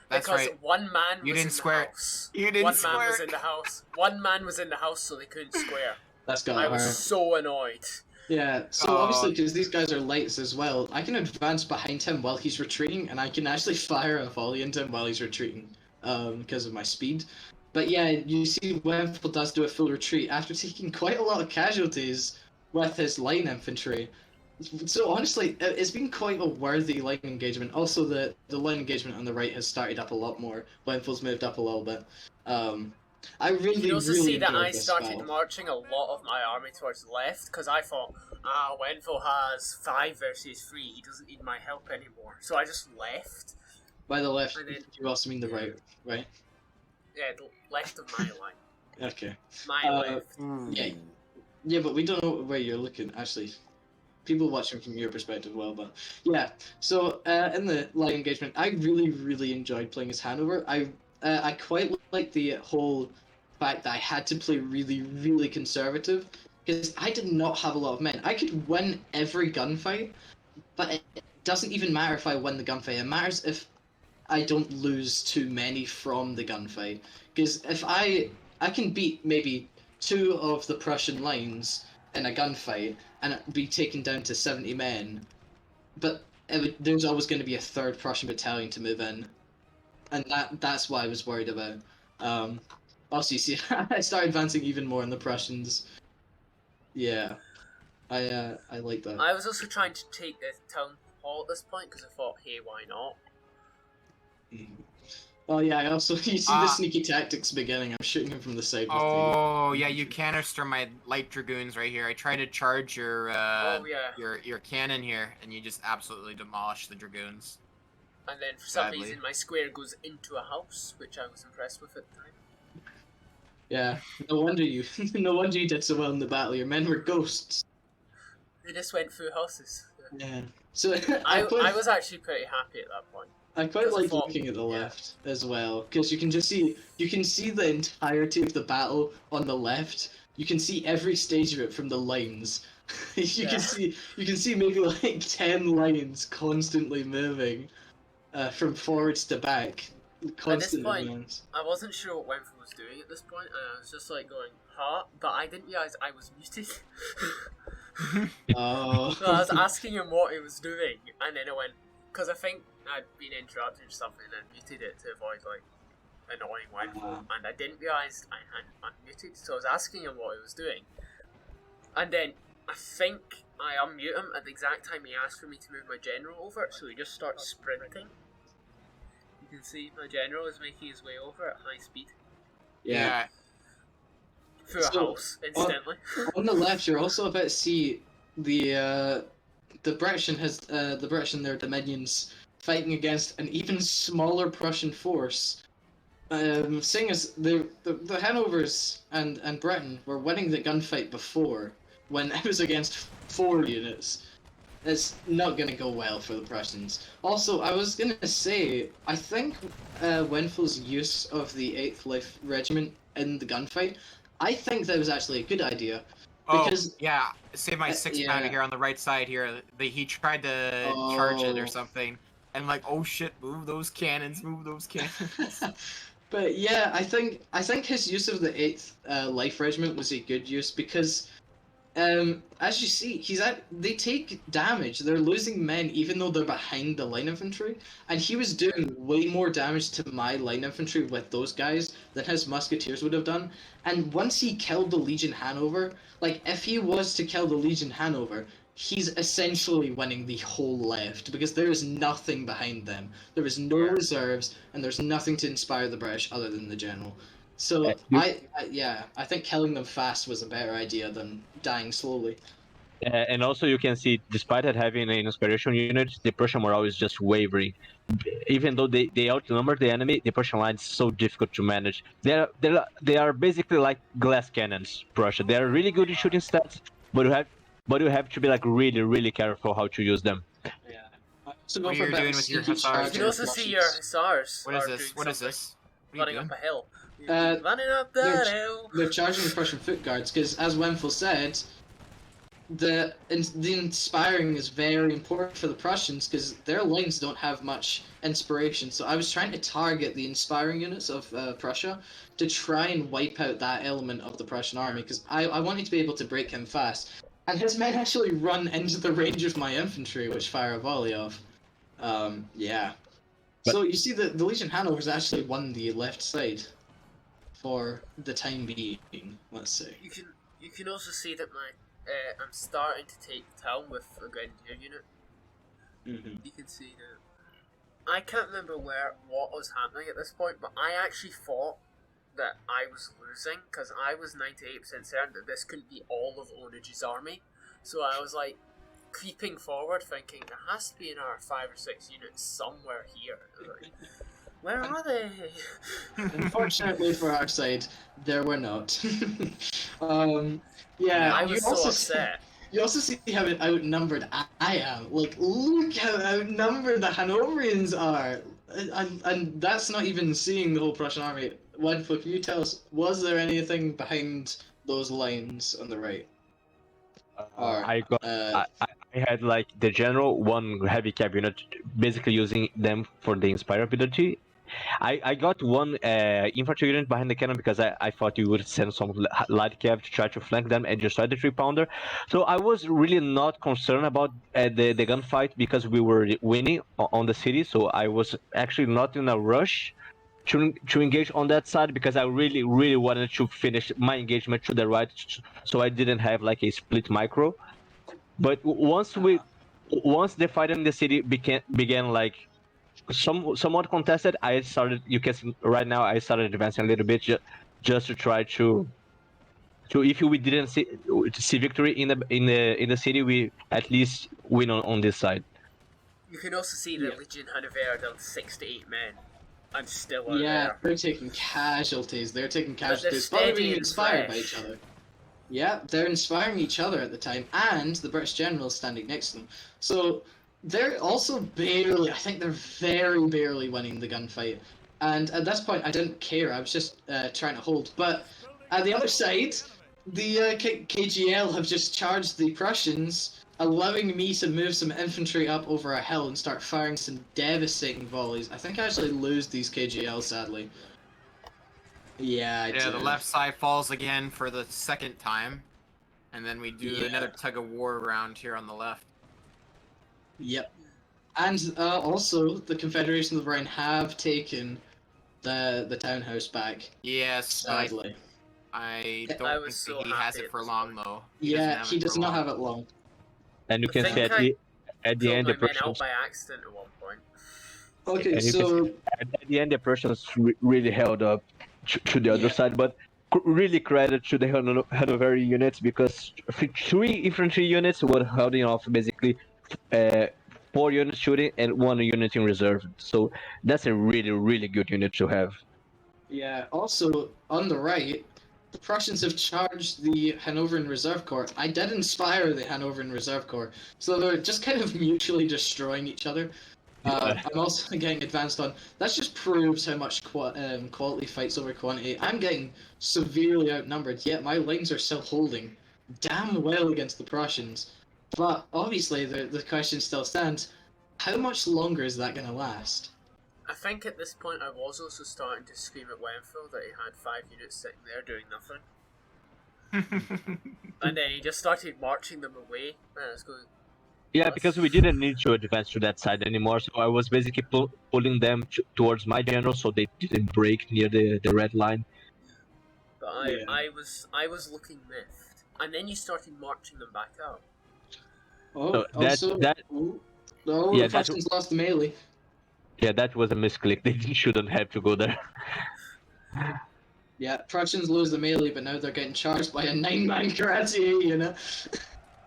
That's because right. one man You was didn't in square the it. house. You didn't One square man was it. in the house. One man was in the house, so they couldn't square. That's got I hard. was so annoyed. Yeah, so Oh. obviously, because these guys are lights as well, I can advance behind him while he's retreating, and I can actually fire a volley into him while he's retreating, because of my speed. But yeah, you see Wennfel does do a full retreat after taking quite a lot of casualties with his line infantry. So honestly, it's been quite a worthy line engagement. Also, the line engagement on the right has started up a lot more. Wennfel's moved up a little bit. I really, You can also really see that enjoyed I this started battle. marching a lot of my army towards the left because I thought, Wennfel has 5 versus 3. He doesn't need my help anymore. So I just left. By the left, And then- you also mean the right, right? Yeah, the left of my line. Okay. My left. Yeah. Yeah, but we don't know where you're looking, actually. People watching from your perspective, well, but yeah. So in the line engagement, I really enjoyed playing as Hanover. I quite like the whole fact that I had to play really conservative because I did not have a lot of men. I could win every gunfight, but it doesn't even matter if I win the gunfight. It matters if I don't lose too many from the gunfight. Because if I can beat maybe 2 of the Prussian lines in a gunfight and be taken down to 70 men, but there's always going to be a 3rd Prussian battalion to move in, and that's what I was worried about. Also, you see, I started advancing even more on the Prussians. Yeah, I like that. I was also trying to take the town hall at this point because I thought, hey, why not? Oh yeah, I also you see the sneaky tactics beginning. I'm shooting him from the side. Oh yeah, you canister my light dragoons right here. I tried to charge your Oh yeah. your cannon here, and you just absolutely demolished the dragoons. And then for some Sadly. reason my square goes into a house, which I was impressed with at the time. Yeah, no wonder you no wonder you did so well in the battle. Your men were ghosts. They just went through houses. Yeah. So I was actually pretty happy at that point. I quite Because I like thought- looking at the yeah. left as well, because you can see the entirety of the battle on the left. You can see every stage of it from the lines. you Yeah. can see maybe like 10 lines constantly moving, from forwards to back. Constant point- advance. I wasn't sure what Wennfel was doing at this point, and I was just like going, huh? But I didn't realise I was muted. Oh. So I was asking him what he was doing, and then I went, because I think I'd been interrupted or something and muted it to avoid like annoying Wennfel, and I didn't realise I hadn't unmuted, so I was asking him what he was doing. And then I think I unmute him at the exact time he asked for me to move my general over, so he just starts sprinting. You can see my general is making his way over at high speed Yeah. through a So, house instantly. On the left, you're also about to see the British and their dominions fighting against an even smaller Prussian force. Seeing as the Hanovers and Britain were winning the gunfight before, when it was against 4 units, it's not going to go well for the Prussians. Also, I was going to say, I think Wenfel's use of the 8th Life Regiment in the gunfight, I think that was actually a good idea. Because, oh yeah, say my 6 pounder yeah. here on the right side here. He tried to charge it or Oh. something, and like, oh shit, move those cannons, move those cannons. But yeah, I think his use of the 8th Life Regiment was a good use because, as you see, they take damage. They're losing men even though they're behind the line infantry, and he was doing way more damage to my line infantry with those guys than his musketeers would have done. And once he killed the Legion Hanover, like if he was to kill the Legion Hanover, he's essentially winning the whole left because there is nothing behind them. There is no reserves, and there's nothing to inspire the British other than the general. So I think killing them fast was a better idea than dying slowly. And also you can see, despite it having an inspiration unit, the Prussian morale is just wavering. even though they outnumber the enemy, the Prussian line is so difficult to manage. They are basically like glass cannons. Prussia. They are really good in shooting stats, but you have to be like really careful how to use them. Yeah. So What go are for a you bit doing of with your sneaky hussars? You charge can on also the see your Prussians. hussars. What are is doing this? What is something. this? What are you Running doing? up a hill. Uh, Running up they're- that hill. They're charging the Prussian foot guards because, as Wennfel said, the inspiring is very important for the Prussians because their lines don't have much inspiration. So I was trying to target the inspiring units of Prussia to try and wipe out that element of the Prussian army because I wanted to be able to break him fast. And his men actually run into the range of my infantry, which fire a volley off. Yeah. So you see that the Legion Hanover's actually won the left side for the time being, let's say. You can also see that I'm starting to take the town with a grenadier unit. Mm-hmm. You can see that. I can't remember what was happening at this point, but I actually thought that I was losing because I was 98% certain that this couldn't be all of Onage's army. So I was like creeping forward, thinking there has to be another 5 or 6 units somewhere here. Like, where are they? Unfortunately for our side, there were not. Yeah, I you was also so upset. You also see how outnumbered I am. Like, look how outnumbered the Hanoverians are. And that's not even seeing the whole Prussian army. Wennfel, can you tell us, was there anything behind those lines on the right? Or, I had like the general, one heavy cab unit, basically using them for the inspire ability. I got one infantry unit behind the cannon because I thought you would send some light cav to try to flank them and destroy the 3-pounder. So I was really not concerned about the gunfight because we were winning on the city. So I was actually not in a rush to engage on that side because I really wanted to finish my engagement to the right, so I didn't have like a split micro. But once the fight in the city began like somewhat contested, I started. You can see right now I started advancing a little bit just to try to if we didn't see victory in the city, we at least win on this side. You can also see that Legion Hanover down 6 to 8 men. I'm still out yeah, there. they're taking casualties. They're taking casualties. But They're they're being steady and inspired by fresh. each other. Yeah, they're inspiring each other at the time, and the British general is standing next to them. So they're also barely, I think they're very barely winning the gunfight. And at this point, I didn't care. I was just trying to hold. But at the other side, the KGL have just charged the Prussians, allowing me to move some infantry up over a hill and start firing some devastating volleys. I think I actually lose these KGL, sadly. Yeah, I Yeah, do. the left side falls again for the second time. And then we do Yeah. another tug of war round here on the left. Yep. And also, the Confederation of the Rhine have taken the townhouse back, Yes, sadly. I I don't was think so that he has happy it at for this long, point. though. Yeah, he it does for not long. have it long. And you I can think see I at the Killed end my the men out Prussians by accident at one point. Okay, and you can so see at the end the Prussians really held up to the other Yeah. side, but really credit to the Hanoverian units because 3 infantry units were holding off basically 4 units shooting and 1 unit in reserve. So that's a really good unit to have. yeah, also on the right, the Prussians have charged the Hanoverian Reserve Corps. I did inspire the Hanoverian Reserve Corps, so they're just kind of mutually destroying each other. I'm also getting advanced on. That just proves how much quality fights over quantity. I'm getting severely outnumbered, yet my lines are still holding damn well against the Prussians. But obviously, the question still stands: how much longer is that going to last? I think at this point I was also starting to scream at Wennfel that he had 5 units sitting there doing nothing. And then he just started marching them away. And I was going, Yeah, what? because we didn't need to advance to that side anymore, so I was basically pulling them towards my general so they didn't break near the red line. But I was looking miffed. And then you started marching them back out. Oh, So also, that the Prussians lost the melee. yeah, that was a misclick. They shouldn't have to go there. Yeah, Prussians lose the melee, but now they're getting charged by a 9-man karate, you know?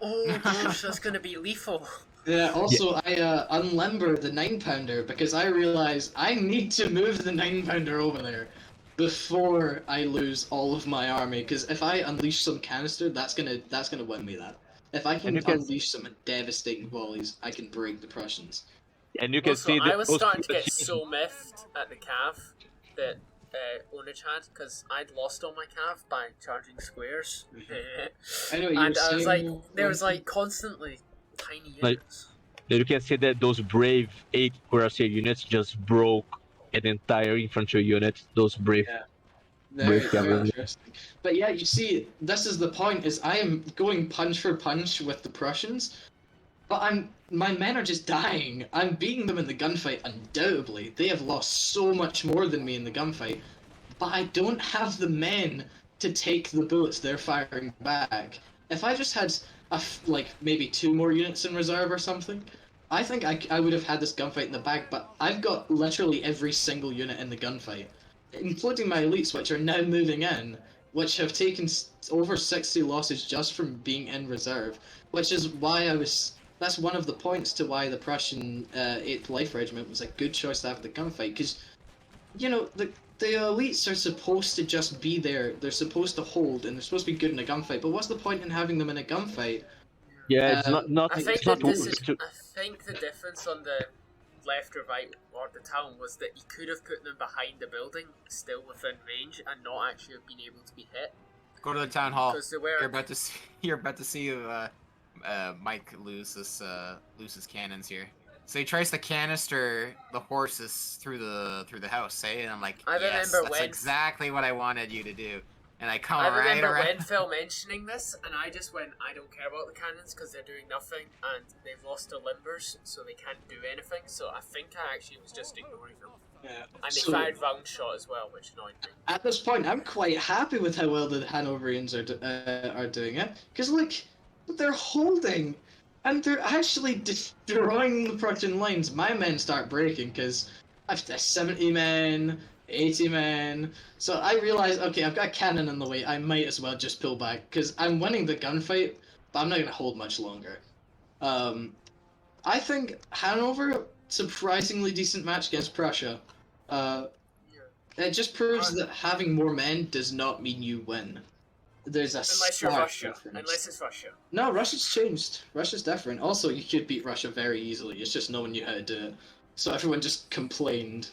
Oh gosh, that's gonna be lethal. Yeah, also, I unlimbered the 9-pounder because I realized I need to move the 9-pounder over there before I lose all of my army. Because if I unleash some canister, that's gonna win me that. If I And can you can unleash some devastating volleys, I can break the Prussians. Also, see I was those starting to get units so miffed at the cav that Ownage had because I'd lost all my cav by charging squares. I know what you were And I was like, saying. there was like constantly tiny Like- units. you can see that those brave 8 cuirassier units just broke an entire infantry unit. Those brave Yeah. brave Very, very cavalry. interesting. But yeah, you see, this is the point: is I am going punch for punch with the Prussians, but my men are just dying. I'm beating them in the gunfight, undoubtedly. They have lost so much more than me in the gunfight, but I don't have the men to take the bullets they're firing back. If I just had like maybe 2 more units in reserve or something, I think I would have had this gunfight in the bag. But I've got literally every single unit in the gunfight, including my elites, which are now moving in, which have taken over 60 losses just from being in reserve, which is why I was. That's one of the points to why the Prussian 8th Life Regiment was a good choice to have the gunfight, because, you know, the elites are supposed to just be there, they're supposed to hold, and they're supposed to be good in a gunfight, but what's the point in having them in a gunfight? Yeah, it's not I think it's not I think the difference on the left or right or the town was that he could have put them behind the building, still within range, and not actually have been able to be hit. Go to the town hall. Because they were. You're about to see. You're about to see Mike lose his cannons here. So he tries to canister the horses through the house, eh? And I'm like, I yes, remember that's when- exactly what I wanted you to do. And I come I right remember around. Wennfel mentioning this, and I just went, I don't care about the cannons because they're doing nothing, and they've lost their limbers, so they can't do anything. So I think I actually was just ignoring them. Yeah. And they So, fired round shot as well, which annoyed me. at this point, I'm quite happy with how well the Hanoverians are doing it, because look, they're holding, and they're actually destroying the Prussian lines. My men start breaking because I've 70 men, 80 men. So I realize, okay, I've got a cannon in the way. I might as well just pull back because I'm winning the gunfight, but I'm not gonna hold much longer. I think Hanover surprisingly decent match against Prussia. It just proves that having more men does not mean you win. There's a Unless you're stark Russia. difference. Unless it's Russia. No, Russia's changed. Russia's different. Also, you could beat Russia very easily. It's just no one knew how to do it. So everyone just complained.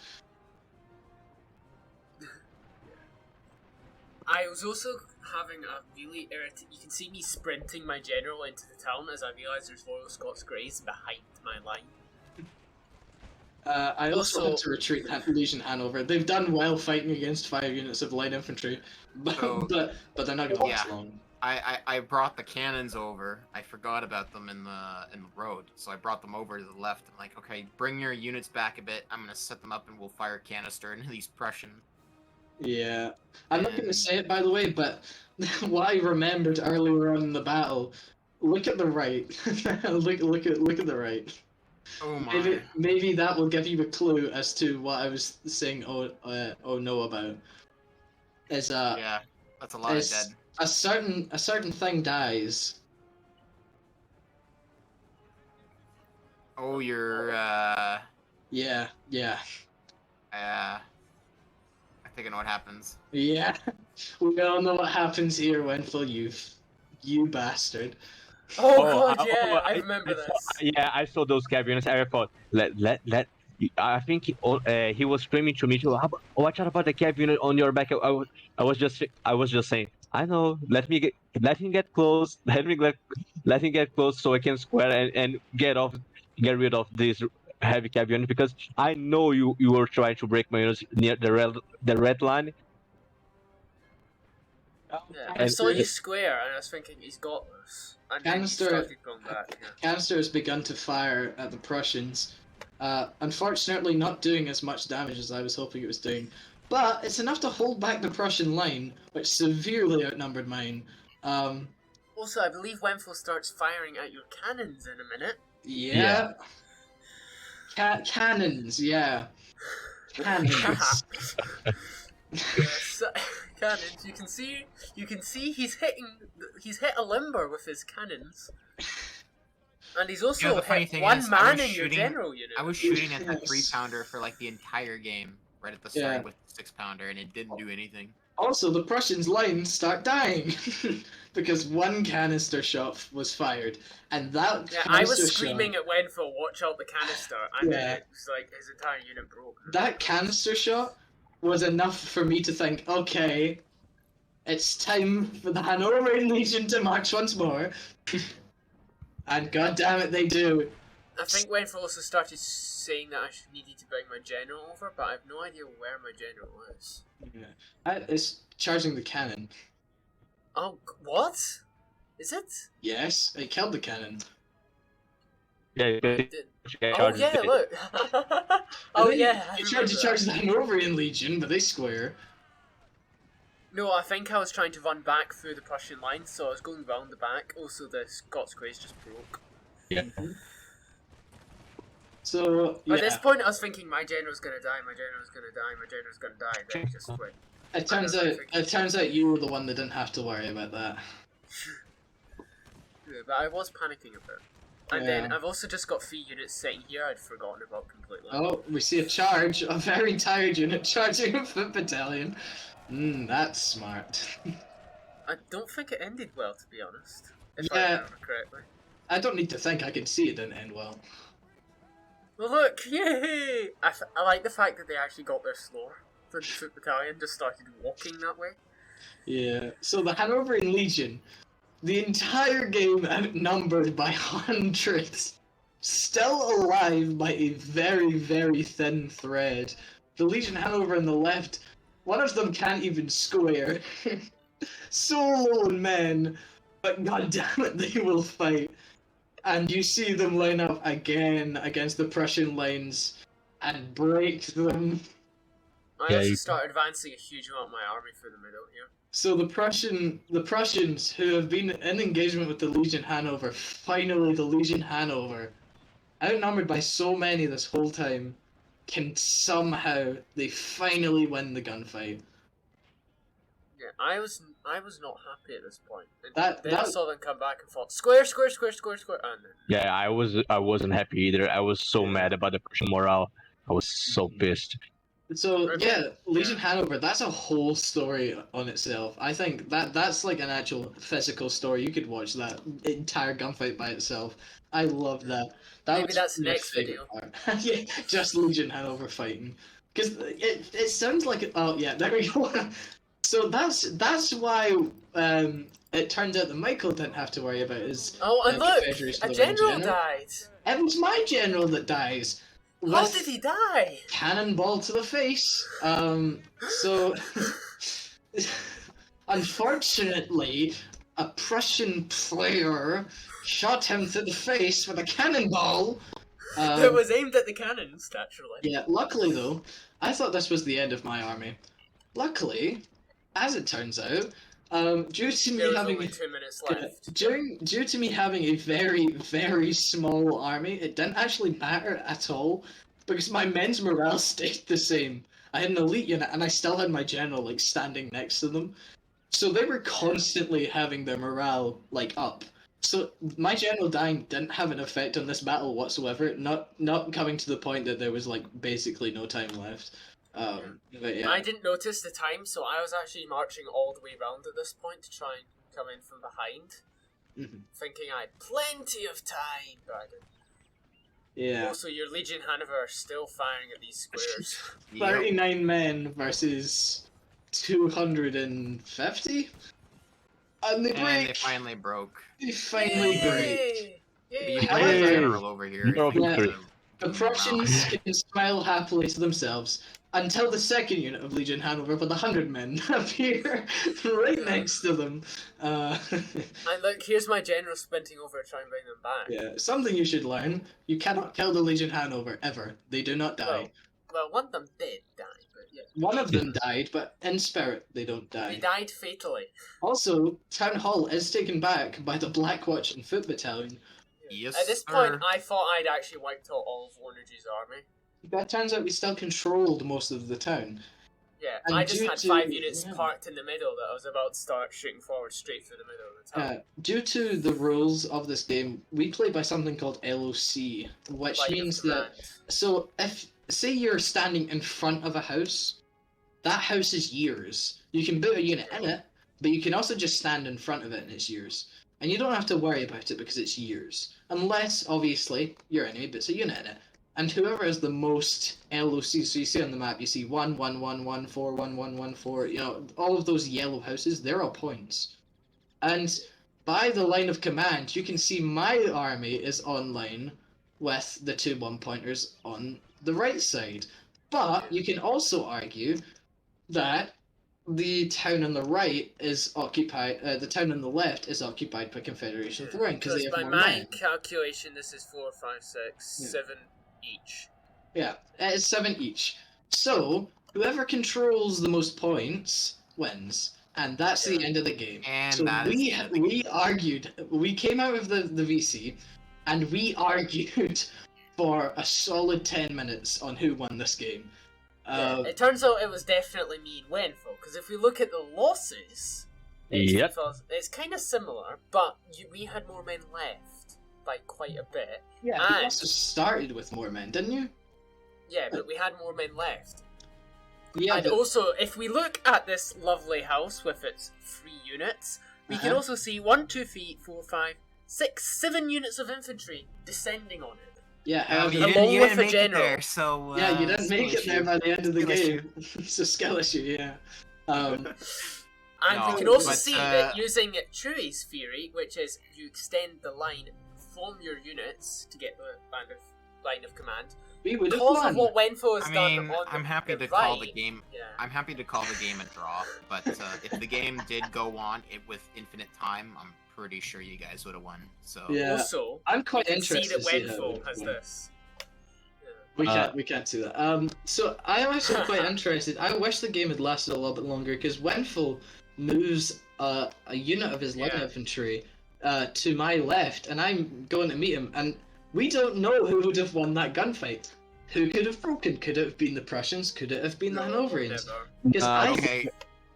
I was also having a really you can see me sprinting my general into the town as I realise there's Royal Scots Greys behind my line. I also had Also- to retreat Legion Hanover. They've done well fighting against 5 units of light infantry, but So- but they're not going to last Yeah. long. I brought the cannons over. I forgot about them in the road, so I brought them over to the left. I'm like, okay, bring your units back a bit. I'm gonna set them up, and we'll fire canister into these Prussian. Yeah, I'm not going to And- say it by the way, but what I remembered earlier on in the battle. Look at the right. look at the right. Oh my! Maybe that will give you a clue as to what I was saying. Oh no about. Is Yeah, that's a lot of is dead. a certain thing dies. Oh, you're Yeah. I think I know what happens. Yeah. We all know what happens here, Wennfel. You bastard. Oh god, yeah, I remember saw, this. yeah, I saw those cav units. I thought, let. I think he was screaming to me too. Watch out about the cav unit on your back. I was just saying. I know. Let him get close. Let him get close so I can square and get rid of this heavy cav unit because I know you were trying to break my units near the red line. Yeah, I And- saw you square and I was thinking he's got this. And then you Canister- started going back, yeah. Canister has begun to fire at the Prussians. Unfortunately, not doing as much damage as I was hoping it was doing, but it's enough to hold back the Prussian line, which severely outnumbered mine. Also, I believe Wennfel starts firing at your cannons in a minute. Yeah. Cannons, yeah. Cannons. Yes, cannons. You can see he's hit a limber with his cannons. And he's also You know, the funny hit thing one is, man in your general unit. I was shooting at that Yes. 3-pounder for like the entire game, right at the start Yeah. with the 6-pounder, and it didn't do anything. Also, the Prussians' lines start dying because one canister shot was fired, and that Yeah, I canister was screaming shot, at Wennfel, watch out the canister, and Yeah. then it was like his entire unit broke. that canister shot was enough for me to think, okay, it's time for the Hanoverian Legion to march once more. And god damn it, they do. I think Wennfel also started saying that I needed to bring my general over, but I have no idea where my general is. Yeah. It's charging the cannon. Oh, what? Is it? Yes, it killed the cannon. Yeah, you can Did- Oh charge yeah, it. look. Oh yeah. I You tried to remember charge that. the Hanoverian Legion, but they square. No, I think I was trying to run back through the Prussian lines, so I was going round the back. Also, the Scots Greys just broke. Yeah. So, yeah. At this point, I was thinking, my general's gonna die, my general's gonna die, my general's gonna die. Then it just went. It turns out you were the one that didn't have to worry about that. Yeah, but I was panicking a bit. And then I've also just got 3 units sitting here I'd forgotten about completely. Oh, we see a charge, a very tired unit charging a foot battalion. That's smart. I don't think it ended well, to be honest. If I Yeah. remember correctly. I don't need to think, I can see it didn't end well. Well, look, yay! I like the fact that they actually got there slower. The foot battalion just started walking that way. Yeah, so the Hanoverian Legion, the entire game outnumbered by hundreds, still alive by a very, very thin thread. The Legion Hanover on the left, one of them can't even square. So low in men, but goddammit they will fight. And you see them line up again against the Prussian lines and break them. I Yeah, also you- started advancing a huge amount of my army through the middle here. So the Prussians who have been in engagement with the Legion Hanover, finally the Legion Hanover, outnumbered by so many this whole time, can somehow, they finally win the gunfight. Yeah, I was not happy at this point. And That- then I that- saw them come back and fought square, square, square, square, square, and then Yeah, I wasn't happy either. I was so mad about the Prussian morale. I was so pissed. So Okay. yeah, Legion Yeah. Hanover, that's a whole story on itself. I think that's like an actual physical story. You could watch that entire gunfight by itself. I love that. Maybe was that's my next favorite part. Yeah, just Legion Hanover fighting. Because it sounds like oh yeah, there we go. So that's why it turns out that Michael didn't have to worry about his oh, and look, Confederation a of the Roman general died. It was my general that dies. How with did he die? Cannonball to the face. So unfortunately, a Prussian player shot him to the face with a cannonball. It was aimed at the cannons, naturally. Yeah, luckily though, I thought this was the end of my army. Luckily, as it turns out, due to There me was having only 2 minutes left. due to me having a very, very small army, it didn't actually matter at all because my men's morale stayed the same. I had an elite unit and I still had my general like standing next to them. So they were constantly having their morale like up. So my general dying didn't have an effect on this battle whatsoever, not coming to the point that there was like basically no time left. But yeah. I didn't notice the time, so I was actually marching all the way round at this point to try and come in from behind, Mhm. thinking I had plenty of time, but I didn't. Yeah. Also, your Legion Hanover are still firing at these squares. Yep. 39 men versus 250? And they And break! they finally broke. They finally break. Yay! You Yay! have a However, general over here. no victory. The Wow. Prussians can smile happily to themselves until the second unit of Legion Hanover with 100 men appear right next to them. And look, here's my general sprinting over to try and bring them back. Yeah, something you should learn. You cannot kill the Legion Hanover, ever. They do not die. Well, one of them did die, but yeah. One of them died, but in spirit, they don't They die. died fatally. Also, Town Hall is taken back by the Black Watch and Foot Battalion. Yes, At this sir. point, I thought I'd actually wiped out all of Ornage's army. But it turns out we still controlled most of the town. Yeah, And I just due had to- 5 units yeah. parked in the middle that I was about to start shooting forward straight through the middle of the town. Due to the rules of this game, we play by something called LOC, which Line of means that command. so if say you're standing in front of a house, that house is yours. You can put a unit in it, but you can also just stand in front of it and it's yours. And you don't have to worry about it because it's yours. Unless, obviously, your enemy puts a unit in it. And whoever has the most LOC, so you see on the map, you see 1, 1, 1, 1, 4, 1, 1, 1, 4, you know, all of those yellow houses, they're all points. And by the line of command, you can see my army is online with the 2 1-pointers on the right side. But you can also argue that the town on the right is occupied, the town on the left is occupied by Confederation throwing because they have by more my men. calculation, this is 4, 5, 6, Yeah. 7 each. Yeah, it's 7 each. So, whoever controls the most points wins. And that's the Yeah. end of the game. And So that is the end of the we argued, we came out of the VC, and we argued for a solid 10 minutes on who won this game. Yeah, it turns out it was definitely me and Wennfel, because if we look at the losses, Yep. it's kind of similar, but we had more men left by quite a bit. Yeah, you and- also started with more men, didn't you? Yeah, but we had more men left. Yeah, And but- also, if we look at this lovely house with its 3 units, we can Uh-huh. also see 1, 2, 3, 4, 5, 6, 7 units of infantry descending on it. yeah, Oh, however- you Along didn't, you with didn't the make it general. there, so yeah, you didn't skill make it there issue. by the end of the Skill game. It's a skill issue, yeah. And No, we can also but, see that using Chewy's theory, which is you extend the line from your units to get the line of command, we would have because won. of what Wennfel has I done mean, on I'm happy the to call the right, game. Yeah. I'm happy to call the game a draw, but if the game did go on with infinite time, I'm pretty sure you guys would have won. So Yeah. Also, I'm quite you can see interested that to see how Wennfel it has went. this. Yeah. We can't see that. So I'm actually quite interested. I wish the game had lasted a little bit longer because Wennfel moves a unit of his light Yeah. infantry to my left, and I'm going to meet him, and we don't know who would have won that gunfight. Who could have broken? Could it have been the Prussians? Could it have been the Hanoverians? Never. Because okay,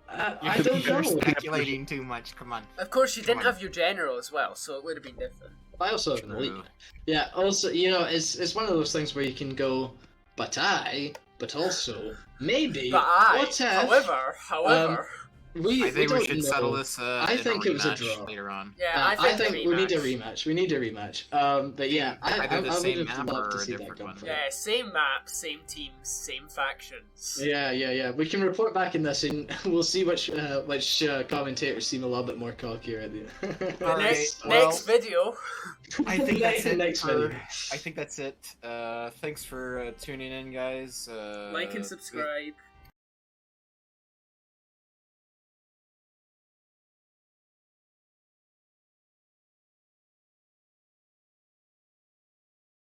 I don't you're know. speculating too much. Come on. Of course, you Come didn't on. have your general as well, so it would have been different. I also have an elite. True. Yeah. Also, you know, it's one of those things where you can go, but also maybe. But what if, however, we I think don't we should know. settle this. I in think a it was a rematch draw. later on. yeah, I think we need a rematch. rematch. We need a rematch. But yeah, I Either the would same have map loved to or a see that different one. gunfight. Yeah, same map, same teams, same factions. Yeah. We can report back in this, and we'll see which commentators seem a little bit more cocky at the The All next, right, well, next video. I think that's it. Next for- video. I think that's it. Thanks for tuning in, guys. Like and subscribe.